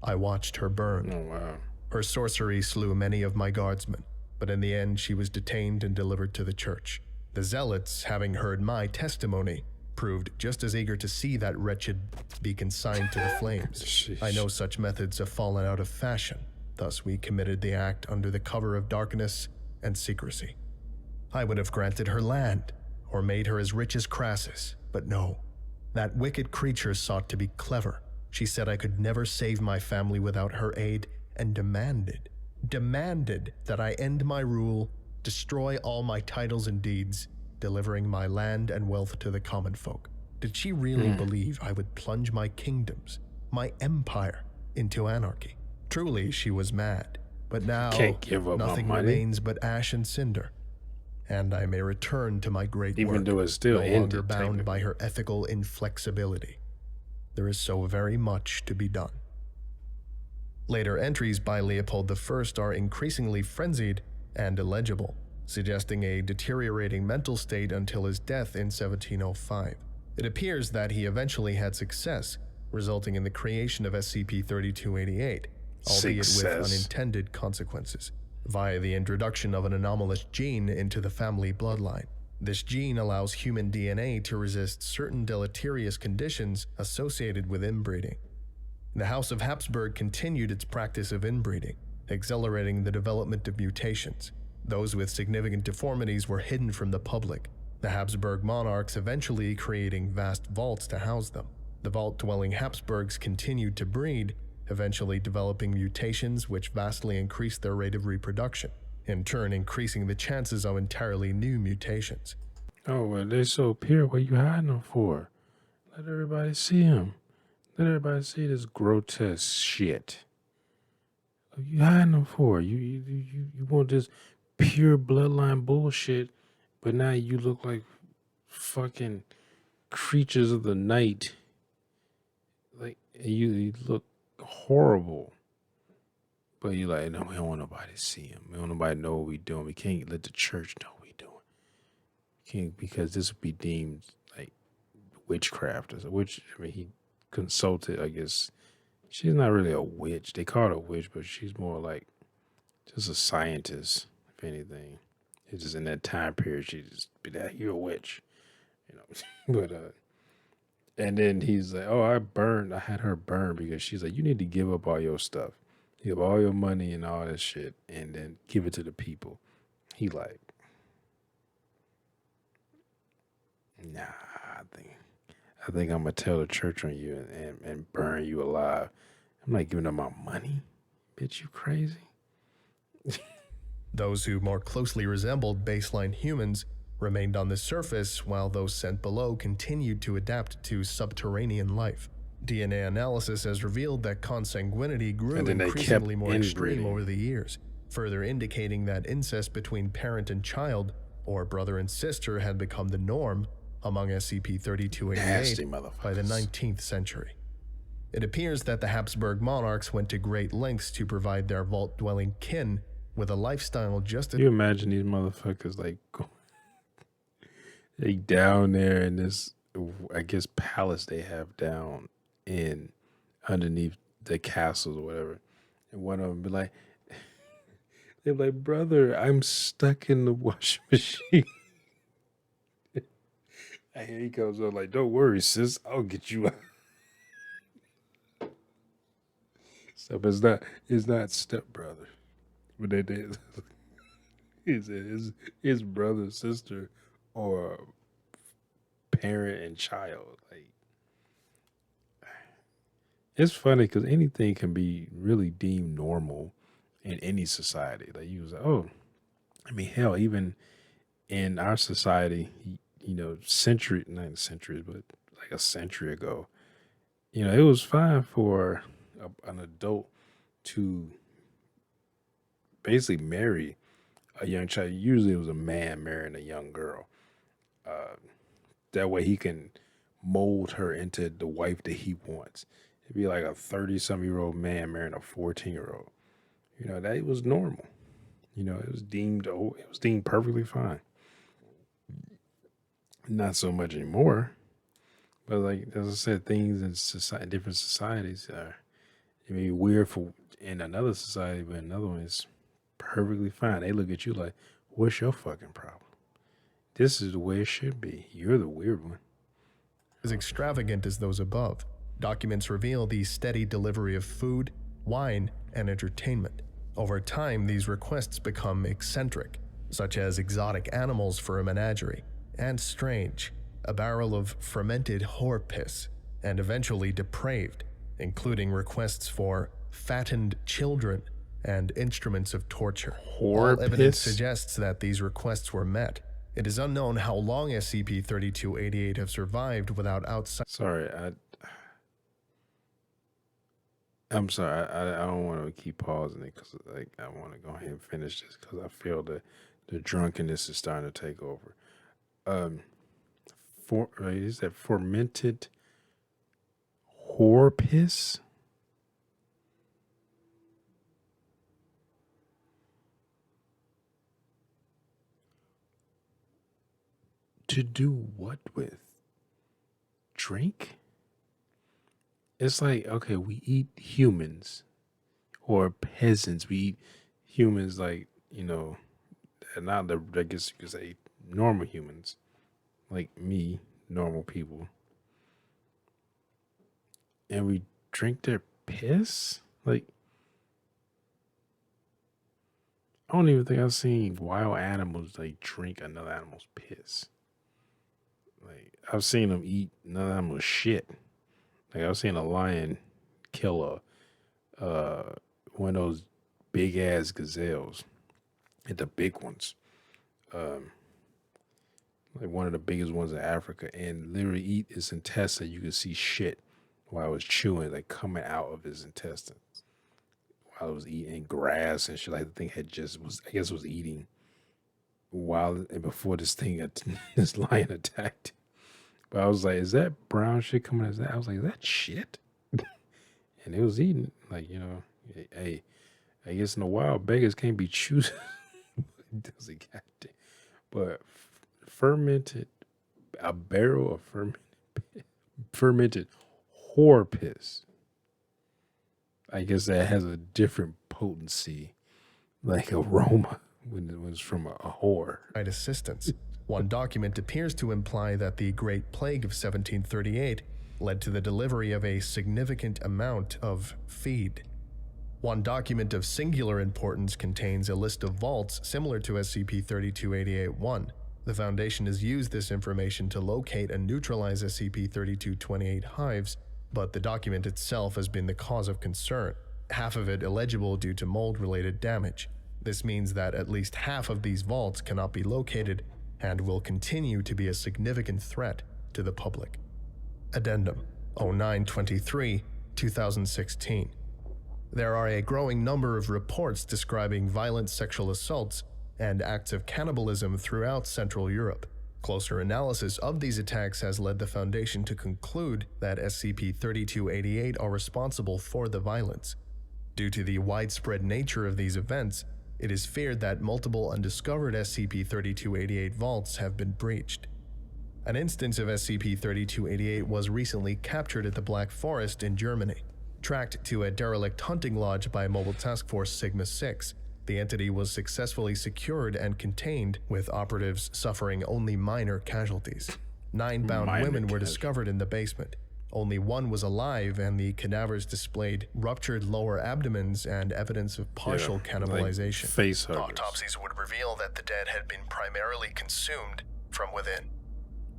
I watched her burn. Oh, wow. Her sorcery slew many of my guardsmen, but in the end she was detained and delivered to the church. The zealots, having heard my testimony, proved just as eager to see that wretched be consigned to the flames. Sheesh. I know such methods have fallen out of fashion. Thus we committed the act under the cover of darkness and secrecy. I would have granted her land, or made her as rich as Crassus, but no. That wicked creature sought to be clever. She said I could never save my family without her aid, and demanded that I end my rule, destroy all my titles and deeds, delivering my land and wealth to the common folk. Did she really believe I would plunge my kingdoms, my empire, into anarchy? Truly, she was mad. But now, Can't give up nothing my money. remains but ash and cinder. And I may return to my great Even work, though it's still no longer ended, bound by her ethical inflexibility. There is so very much to be done. Later entries by Leopold I are increasingly frenzied and illegible, suggesting a deteriorating mental state until his death in 1705. It appears that he eventually had success, resulting in the creation of SCP-3288, albeit with unintended consequences, via the introduction of an anomalous gene into the family bloodline. This gene allows human DNA to resist certain deleterious conditions associated with inbreeding. The House of Habsburg continued its practice of inbreeding, accelerating the development of mutations. Those with significant deformities were hidden from the public, the Habsburg monarchs eventually creating vast vaults to house them. The vault-dwelling Habsburgs continued to breed, eventually developing mutations which vastly increased their rate of reproduction, in turn increasing the chances of entirely new mutations. Oh, well, they're so pure. What you hiding them for? Let everybody see them. Let everybody see this grotesque shit. What you hiding them for? You want this pure bloodline bullshit, but now you look like fucking creatures of the night. Like, you look horrible. But you like, no, we don't want nobody to see him. We don't want nobody to know what we doing. We can't let the church know what we doing. Can't, because this would be deemed like witchcraft or which, I mean, he consulted, I guess. She's not really a witch. They call her a witch, but she's more like just a scientist, if anything. It's just in that time period, she just be that, you're a witch, you know. But and then he's like, oh, I had her burned because she's like, you need to give up all your stuff. Give all your money and all that shit and then give it to the people. He like, nah, I think I'm gonna tell the church on you and burn you alive. I'm not giving them my money. Bitch, you crazy? Those who more closely resembled baseline humans remained on the surface, while those sent below continued to adapt to subterranean life. DNA analysis has revealed that consanguinity grew increasingly more extreme over the years, further indicating that incest between parent and child, or brother and sister, had become the norm among SCP-3288 by the 19th century. It appears that the Habsburg monarchs went to great lengths to provide their vault-dwelling kin with a lifestyle just as— You imagine these motherfuckers like they down there in this I guess, palace they have down in underneath the castles or whatever. And one of them be like, they're like, brother, I'm stuck in the washing machine. And here he comes up like, don't worry, sis, I'll get you out. So it's not stepbrother. But they did his brother, sister, or parent and child. Like, it's funny because anything can be really deemed normal in any society. Like, you was like, oh, I mean, hell, even in our society, not centuries, but like a century ago, it was fine for an adult to basically marry a young child. Usually it was a man marrying a young girl. That way he can mold her into the wife that he wants. It'd be like a 30-some-year-old man marrying a 14-year-old. That was normal. It was deemed perfectly fine. Not so much anymore. But like as I said, things in different societies it may be weird in another society, but another one is perfectly fine. They look at you like, what's your fucking problem? This is the way it should be. You're the weird one. As extravagant as those above, documents reveal the steady delivery of food, wine, and entertainment. Over time, these requests become eccentric, such as exotic animals for a menagerie, and strange, a barrel of fermented whore piss, and eventually depraved, including requests for fattened children and instruments of torture. Whore All evidence piss? suggests that these requests were met. It is unknown how long SCP-3288 have survived without outside. Sorry, I'm sorry. I don't want to keep pausing it because I want to go ahead and finish this because I feel that the drunkenness is starting to take over. Is that fermented whore piss? To do what with? Drink? It's like, okay, we eat humans or peasants. We eat humans like, and not the, I guess you could say normal humans, like me, normal people. And we drink their piss? Like, I don't even think I've seen wild animals like drink another animal's piss. Like, I've seen them eat another animal's shit. Like, I've seen a lion kill one of those big ass gazelles, and the big ones, like one of the biggest ones in Africa, and literally eat its intestine. You could see shit while it was chewing, like coming out of his intestines while it was eating grass and shit. Like the thing was eating while and before this lion attacked. But I was like, is that brown shit coming as that? I was like, is that shit? And it was eating, like, hey, I guess in the wild, beggars can't be choosing. Doesn't goddamn. But a barrel of fermented whore piss. I guess that has a different potency, like aroma, when it was from a whore. Assistance. One document appears to imply that the Great Plague of 1738 led to the delivery of a significant amount of feed. One document of singular importance contains a list of vaults similar to SCP-3288-1. The Foundation has used this information to locate and neutralize SCP-3228 hives, but the document itself has been the cause of concern, half of it illegible due to mold-related damage. This means that at least half of these vaults cannot be located and will continue to be a significant threat to the public. Addendum 0923, 2016. There are a growing number of reports describing violent sexual assaults and acts of cannibalism throughout Central Europe. Closer analysis of these attacks has led the Foundation to conclude that SCP-3288 are responsible for the violence. Due to the widespread nature of these events, it is feared that multiple undiscovered SCP-3288 vaults have been breached. An instance of SCP-3288 was recently captured at the Black Forest in Germany. Tracked to a derelict hunting lodge by Mobile Task Force Sigma-6, the entity was successfully secured and contained, with operatives suffering only minor casualties. 9 bound women were discovered in the basement. Only one was alive, and the cadavers displayed ruptured lower abdomens and evidence of partial cannibalization. Like face huggers. Autopsies would reveal that the dead had been primarily consumed from within.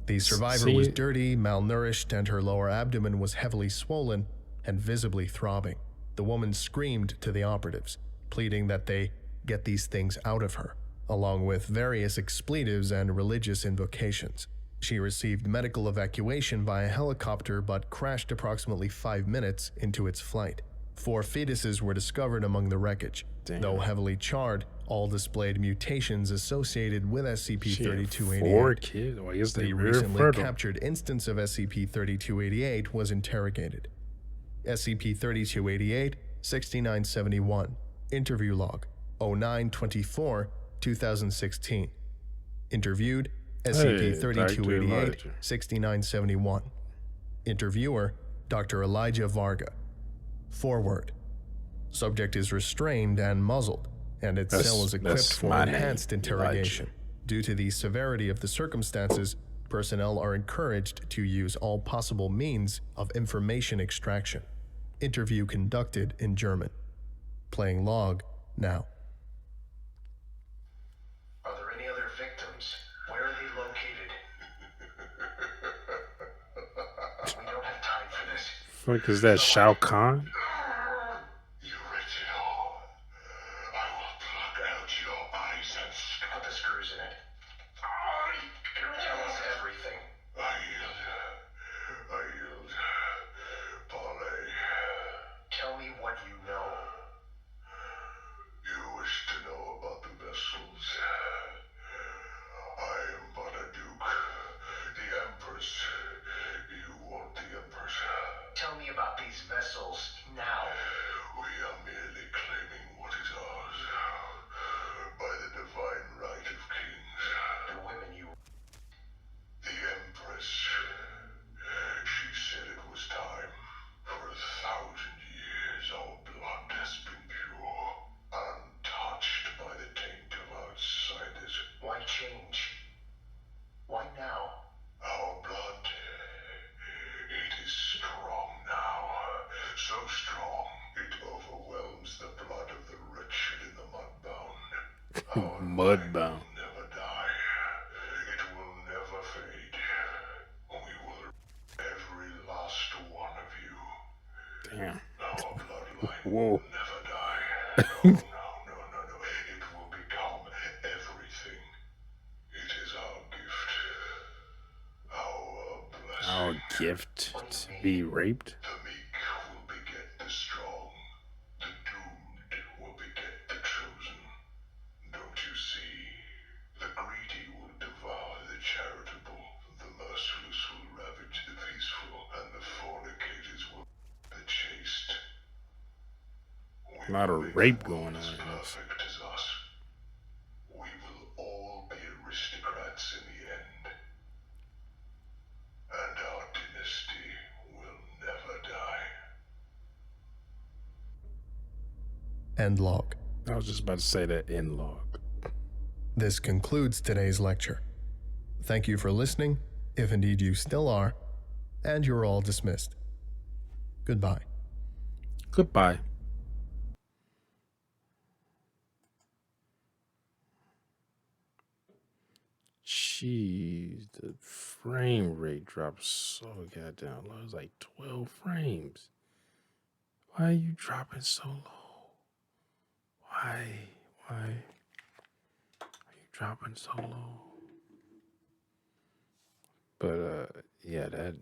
The survivor was dirty, malnourished, and her lower abdomen was heavily swollen and visibly throbbing. The woman screamed to the operatives, pleading that they get these things out of her, along with various expletives and religious invocations. She received medical evacuation via helicopter but crashed approximately 5 minutes into its flight. 4 fetuses were discovered among the wreckage. Damn. Though heavily charred, all displayed mutations associated with SCP-3288. 4 kids? Well, I guess The recently captured instance of SCP-3288 was interrogated. SCP-3288, 6971. Interview log, 09/24/2016. Interviewed, SCP-3288, 6971. Interviewer, Dr. Elijah Varga. Forward. Subject is restrained and muzzled, and its cell is equipped for enhanced interrogation. Due to the severity of the circumstances, personnel are encouraged to use all possible means of information extraction. Interview conducted in German. Playing log now. Are there any other victims? Where are they located? We don't have time for this. Fuck is that, Shao Kahn? You wretched whore. I will pluck out your eyes and Put the screws in it. Tell us everything. I yield. Parlay. Tell me what you know. You wish to know about the vessels. I am but a duke. The Empress. You want the Empress. Tell me about these vessels now. We are merely claiming what is ours. By the divine right of kings. The women you... The Empress. She said it was time. For 1,000 years our blood has been pure, untouched by the taint of outsiders. Why change? Why now? Our blood, it is strong now. So strong, it overwhelms the blood of the wretched and the mudbound. Our Mudbound. light will never die. It will never fade. We will every last one of you. Damn. Our bloodline Whoa. will never die. No. It will become everything. It is our gift. Our blessing. Our gift to be raped? The meek will beget the strong. The doomed will beget the chosen. Don't you see? The greedy will devour the charitable. The merciless will ravage the peaceful. And the fornicators will the chaste. A lot of rape going on As in this. perfect as us. We will all be aristocrats in the end. And our dynasty will never die. End log. I was just about to say that end log. This concludes today's lecture. Thank you for listening, if indeed you still are, and you're all dismissed. Goodbye. Goodbye. Jeez, the frame rate dropped so goddamn low. It was like 12 frames. Why are you dropping so low? Why are you dropping so low? But yeah, that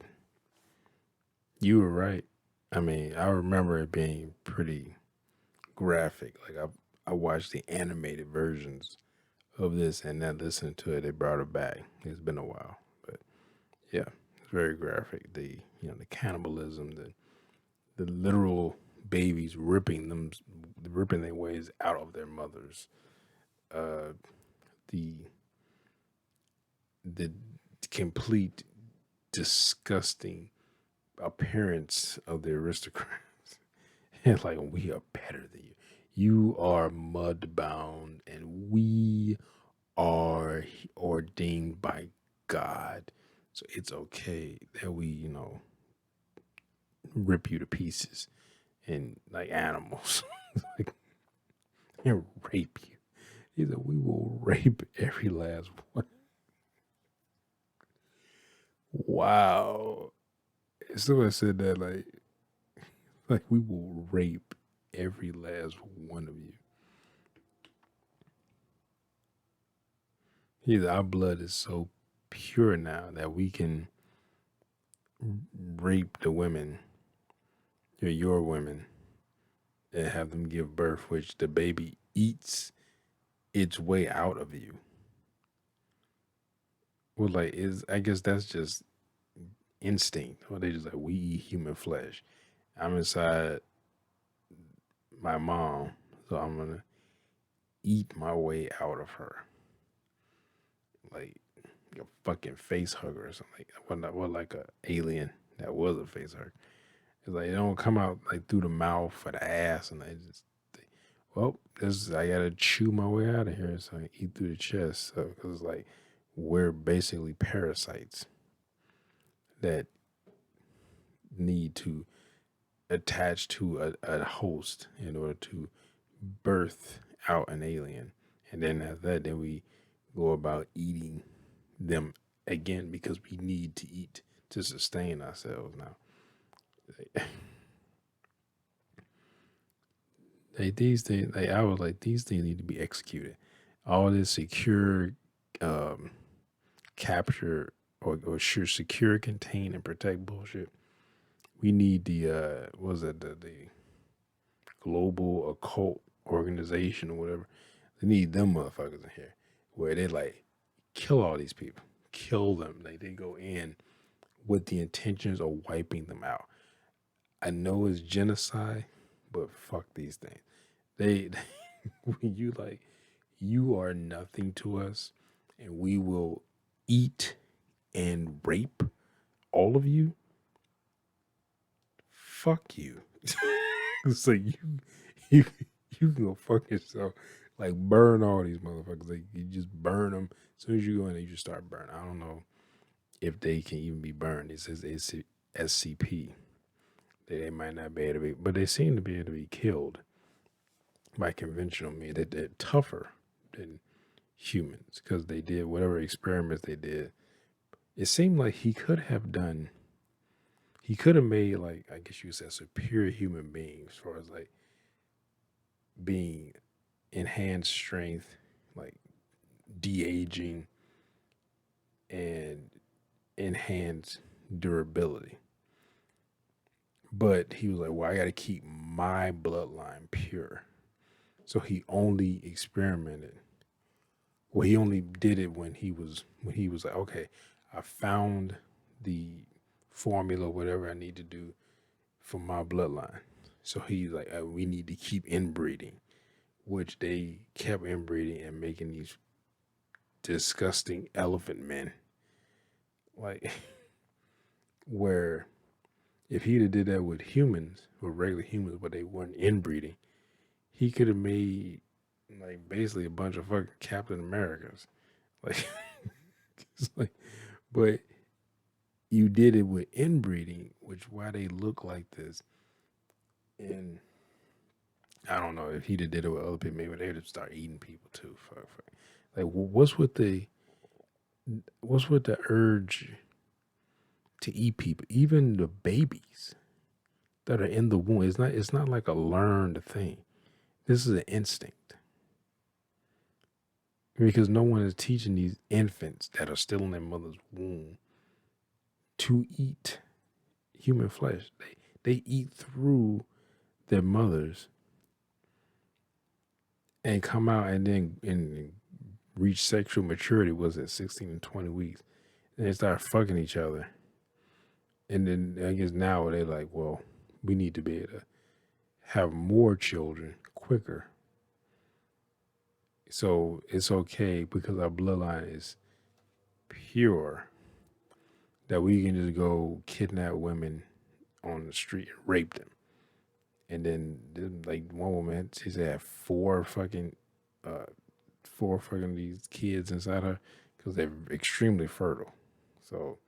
you were right. I mean, I remember it being pretty graphic. Like I watched the animated versions of this and then listened to it. They brought it back. It's been a while, but yeah, it's very graphic. The cannibalism, the literal babies ripping their ways out of their mothers. The complete disgusting appearance of the aristocrats. And like, we are better than you. You are mud bound, and we are ordained by God. So it's okay that we, rip you to pieces and like animals, like, and rape you. He said, we will rape every last one. Wow. Someone said that like we will rape every last one of you. He said, our blood is so pure now that we can rape the women, your women, and have them give birth, which the baby eats its way out of you. Well, like, I guess that's just instinct. Or they just like, we eat human flesh. I'm inside my mom, so I'm gonna eat my way out of her, like a fucking face hugger or something. Well, like a alien that was a face hugger. It's like it don't come out like through the mouth or the ass, and I gotta chew my way out of here, so I eat through the chest. So, because it's like we're basically parasites that need to attach to a host in order to birth out an alien, and then after that, then we go about eating them again because we need to eat to sustain ourselves. Now, these things, I was like, these things need to be executed. All this secure, capture or sure secure, contain, and protect bullshit. We need the the global occult organization or whatever. They need them motherfuckers in here where they like kill all these people, kill them. Like they go in with the intentions of wiping them out. I know it's genocide, but fuck these things. They when you are nothing to us, and we will eat and rape all of you. Fuck you. So you can go fuck yourself. Like burn all these motherfuckers. Like you just burn them. As soon as you go in there, you just start burning. I don't know if they can even be burned. It says SCP. They might not be able to be, but they seem to be able to be killed by conventional means. They're tougher than humans because they did whatever experiments they did. It seemed like he could have made, like, I guess you would say, superior human beings as far as like being enhanced strength, like de-aging and enhanced durability. But he was like, well, I got to keep my bloodline pure. So he only experimented. Well, he only did it when he was like, okay, I found the formula, whatever I need to do for my bloodline. So he's like, we need to keep inbreeding, which they kept inbreeding and making these disgusting elephant men. Like, where if he'd have did that with humans, with regular humans, but they weren't inbreeding, he could have made like basically a bunch of fucking Captain Americas. Like, it's like, but you did it with inbreeding, which why they look like this. And I don't know if he'd have did it with other people, maybe they'd have started eating people too. Fuck. Like, what's with the urge to eat people, even the babies that are in the womb? It's not like a learned thing. This is an instinct. Because no one is teaching these infants that are still in their mother's womb to eat human flesh. They eat through their mothers and come out and then reach sexual maturity, was it 16 and 20 weeks. And they start fucking each other. And then I guess now they're like, well, we need to be able to have more children quicker. So it's okay because our bloodline is pure that we can just go kidnap women on the street and rape them. And then like one woman, she said uh, four fucking these kids inside her because they're extremely fertile. So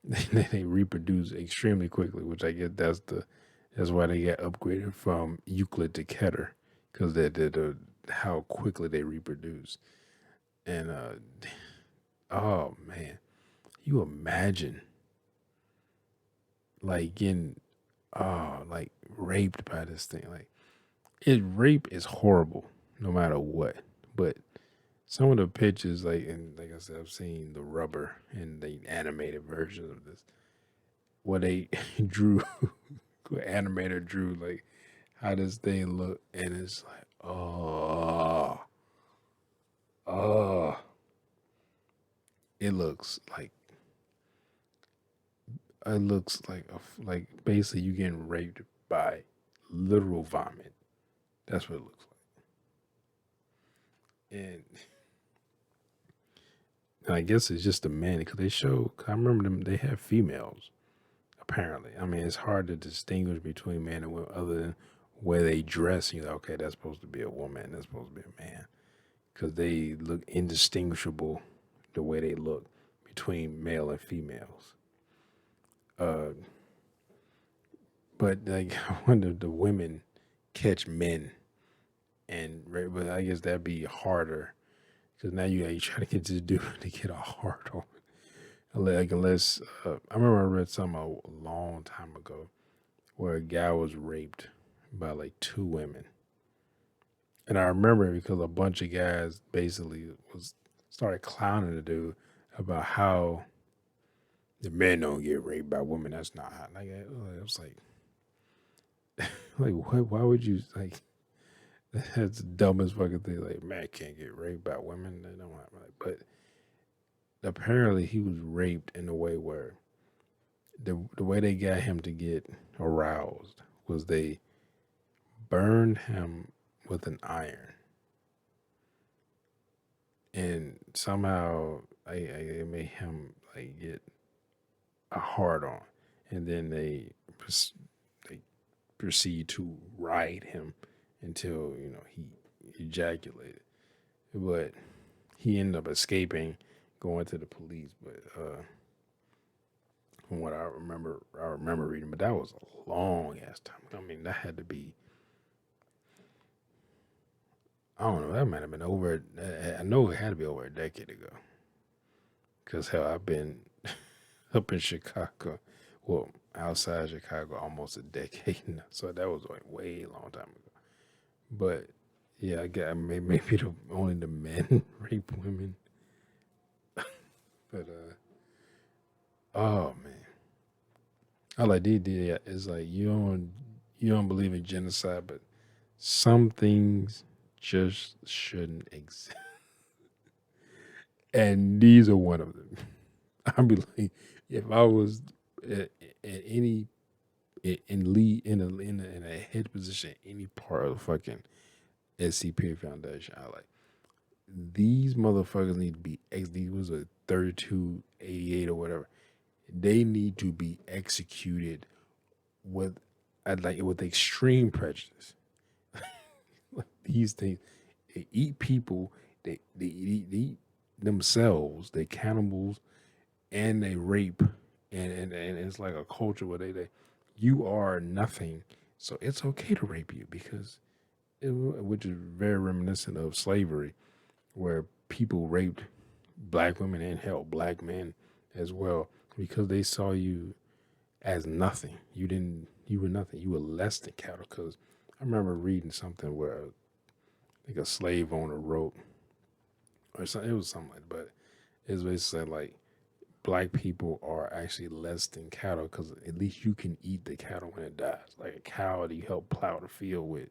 they reproduce extremely quickly, which I guess that's why they got upgraded from Euclid to Keter because they how quickly they reproduce. And oh man, you imagine like getting like raped by this thing. Like rape is horrible no matter what. But some of the pictures, and like I said, I've seen the rubber and the animated versions of this. What they drew, what animator drew, like how this thing look, and it's like, oh, it looks like like basically you getting raped by literal vomit. That's what it looks like. And I guess it's just the men because they show. Cause I remember them. They have females. Apparently, I mean, it's hard to distinguish between men and women other than where they dress. You know, okay, that's supposed to be a woman. That's supposed to be a man because they look indistinguishable the way they look between male and females. But like, I wonder if the women catch men, but I guess that'd be harder because now you try to get this dude to get a hard on. Like unless I remember I read something a long time ago where a guy was raped by like two women, and I remember it because a bunch of guys basically started clowning the dude about how the men don't get raped by women. That's not how. Like it was like what? Why would you like? That's the dumbest fucking thing. Like man can't get raped by women. They don't have like, but apparently he was raped in a way where the way they got him to get aroused was they burned him with an iron, and somehow I made him like get a hard on, and then they proceed to ride him until he ejaculated, but he ended up escaping, going to the police. But from what I remember reading, but that was a long ass time. I mean, that had to be, I don't know, that might have been over. I know it had to be over a decade ago. Cause hell, I've been up in Chicago, well, outside Chicago, almost a decade now. So that was like way long time ago. But yeah, I got maybe only the men rape women. But oh man, I like it's like you don't believe in genocide, but some things just shouldn't exist, and these are one of them. I'd be like, if I was at any in lead in a head position, any part of the fucking SCP Foundation, I like these motherfuckers need to be these was a 3288 or whatever. They need to be executed with with extreme prejudice. Like these things, they eat people, they eat themselves, they cannibals, and they rape, and it's like a culture where they you are nothing, so it's okay to rape you because which is very reminiscent of slavery, where people raped black women and held black men as well because they saw you as nothing. You were nothing. You were less than cattle. Because I remember reading something where like a slave owner wrote, or something, it was something like, but it's basically like black people are actually less than cattle because at least you can eat the cattle when it dies. Like a cow that you help plow the field with,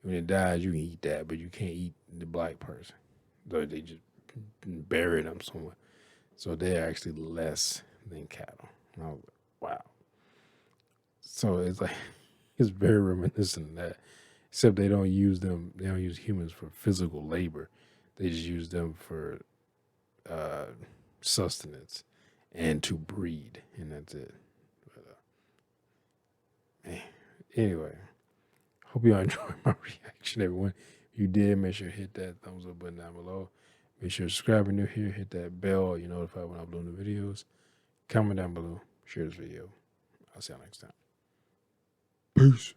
when it dies, you can eat that, but you can't eat the black person. So they just bury them somewhere. So they're actually less than cattle. And I was like, wow. So it's like, it's very reminiscent of that. Except they don't use humans for physical labor. They just use them for sustenance. and to breed, and that's it. But, anyway, hope y'all enjoyed my reaction, everyone. If you did, make sure to hit that thumbs up button down below. Make sure to subscribe if you're new here. Hit that bell. You're notified when I upload new videos. Comment down below. Share this video. I'll see y'all next time. Peace.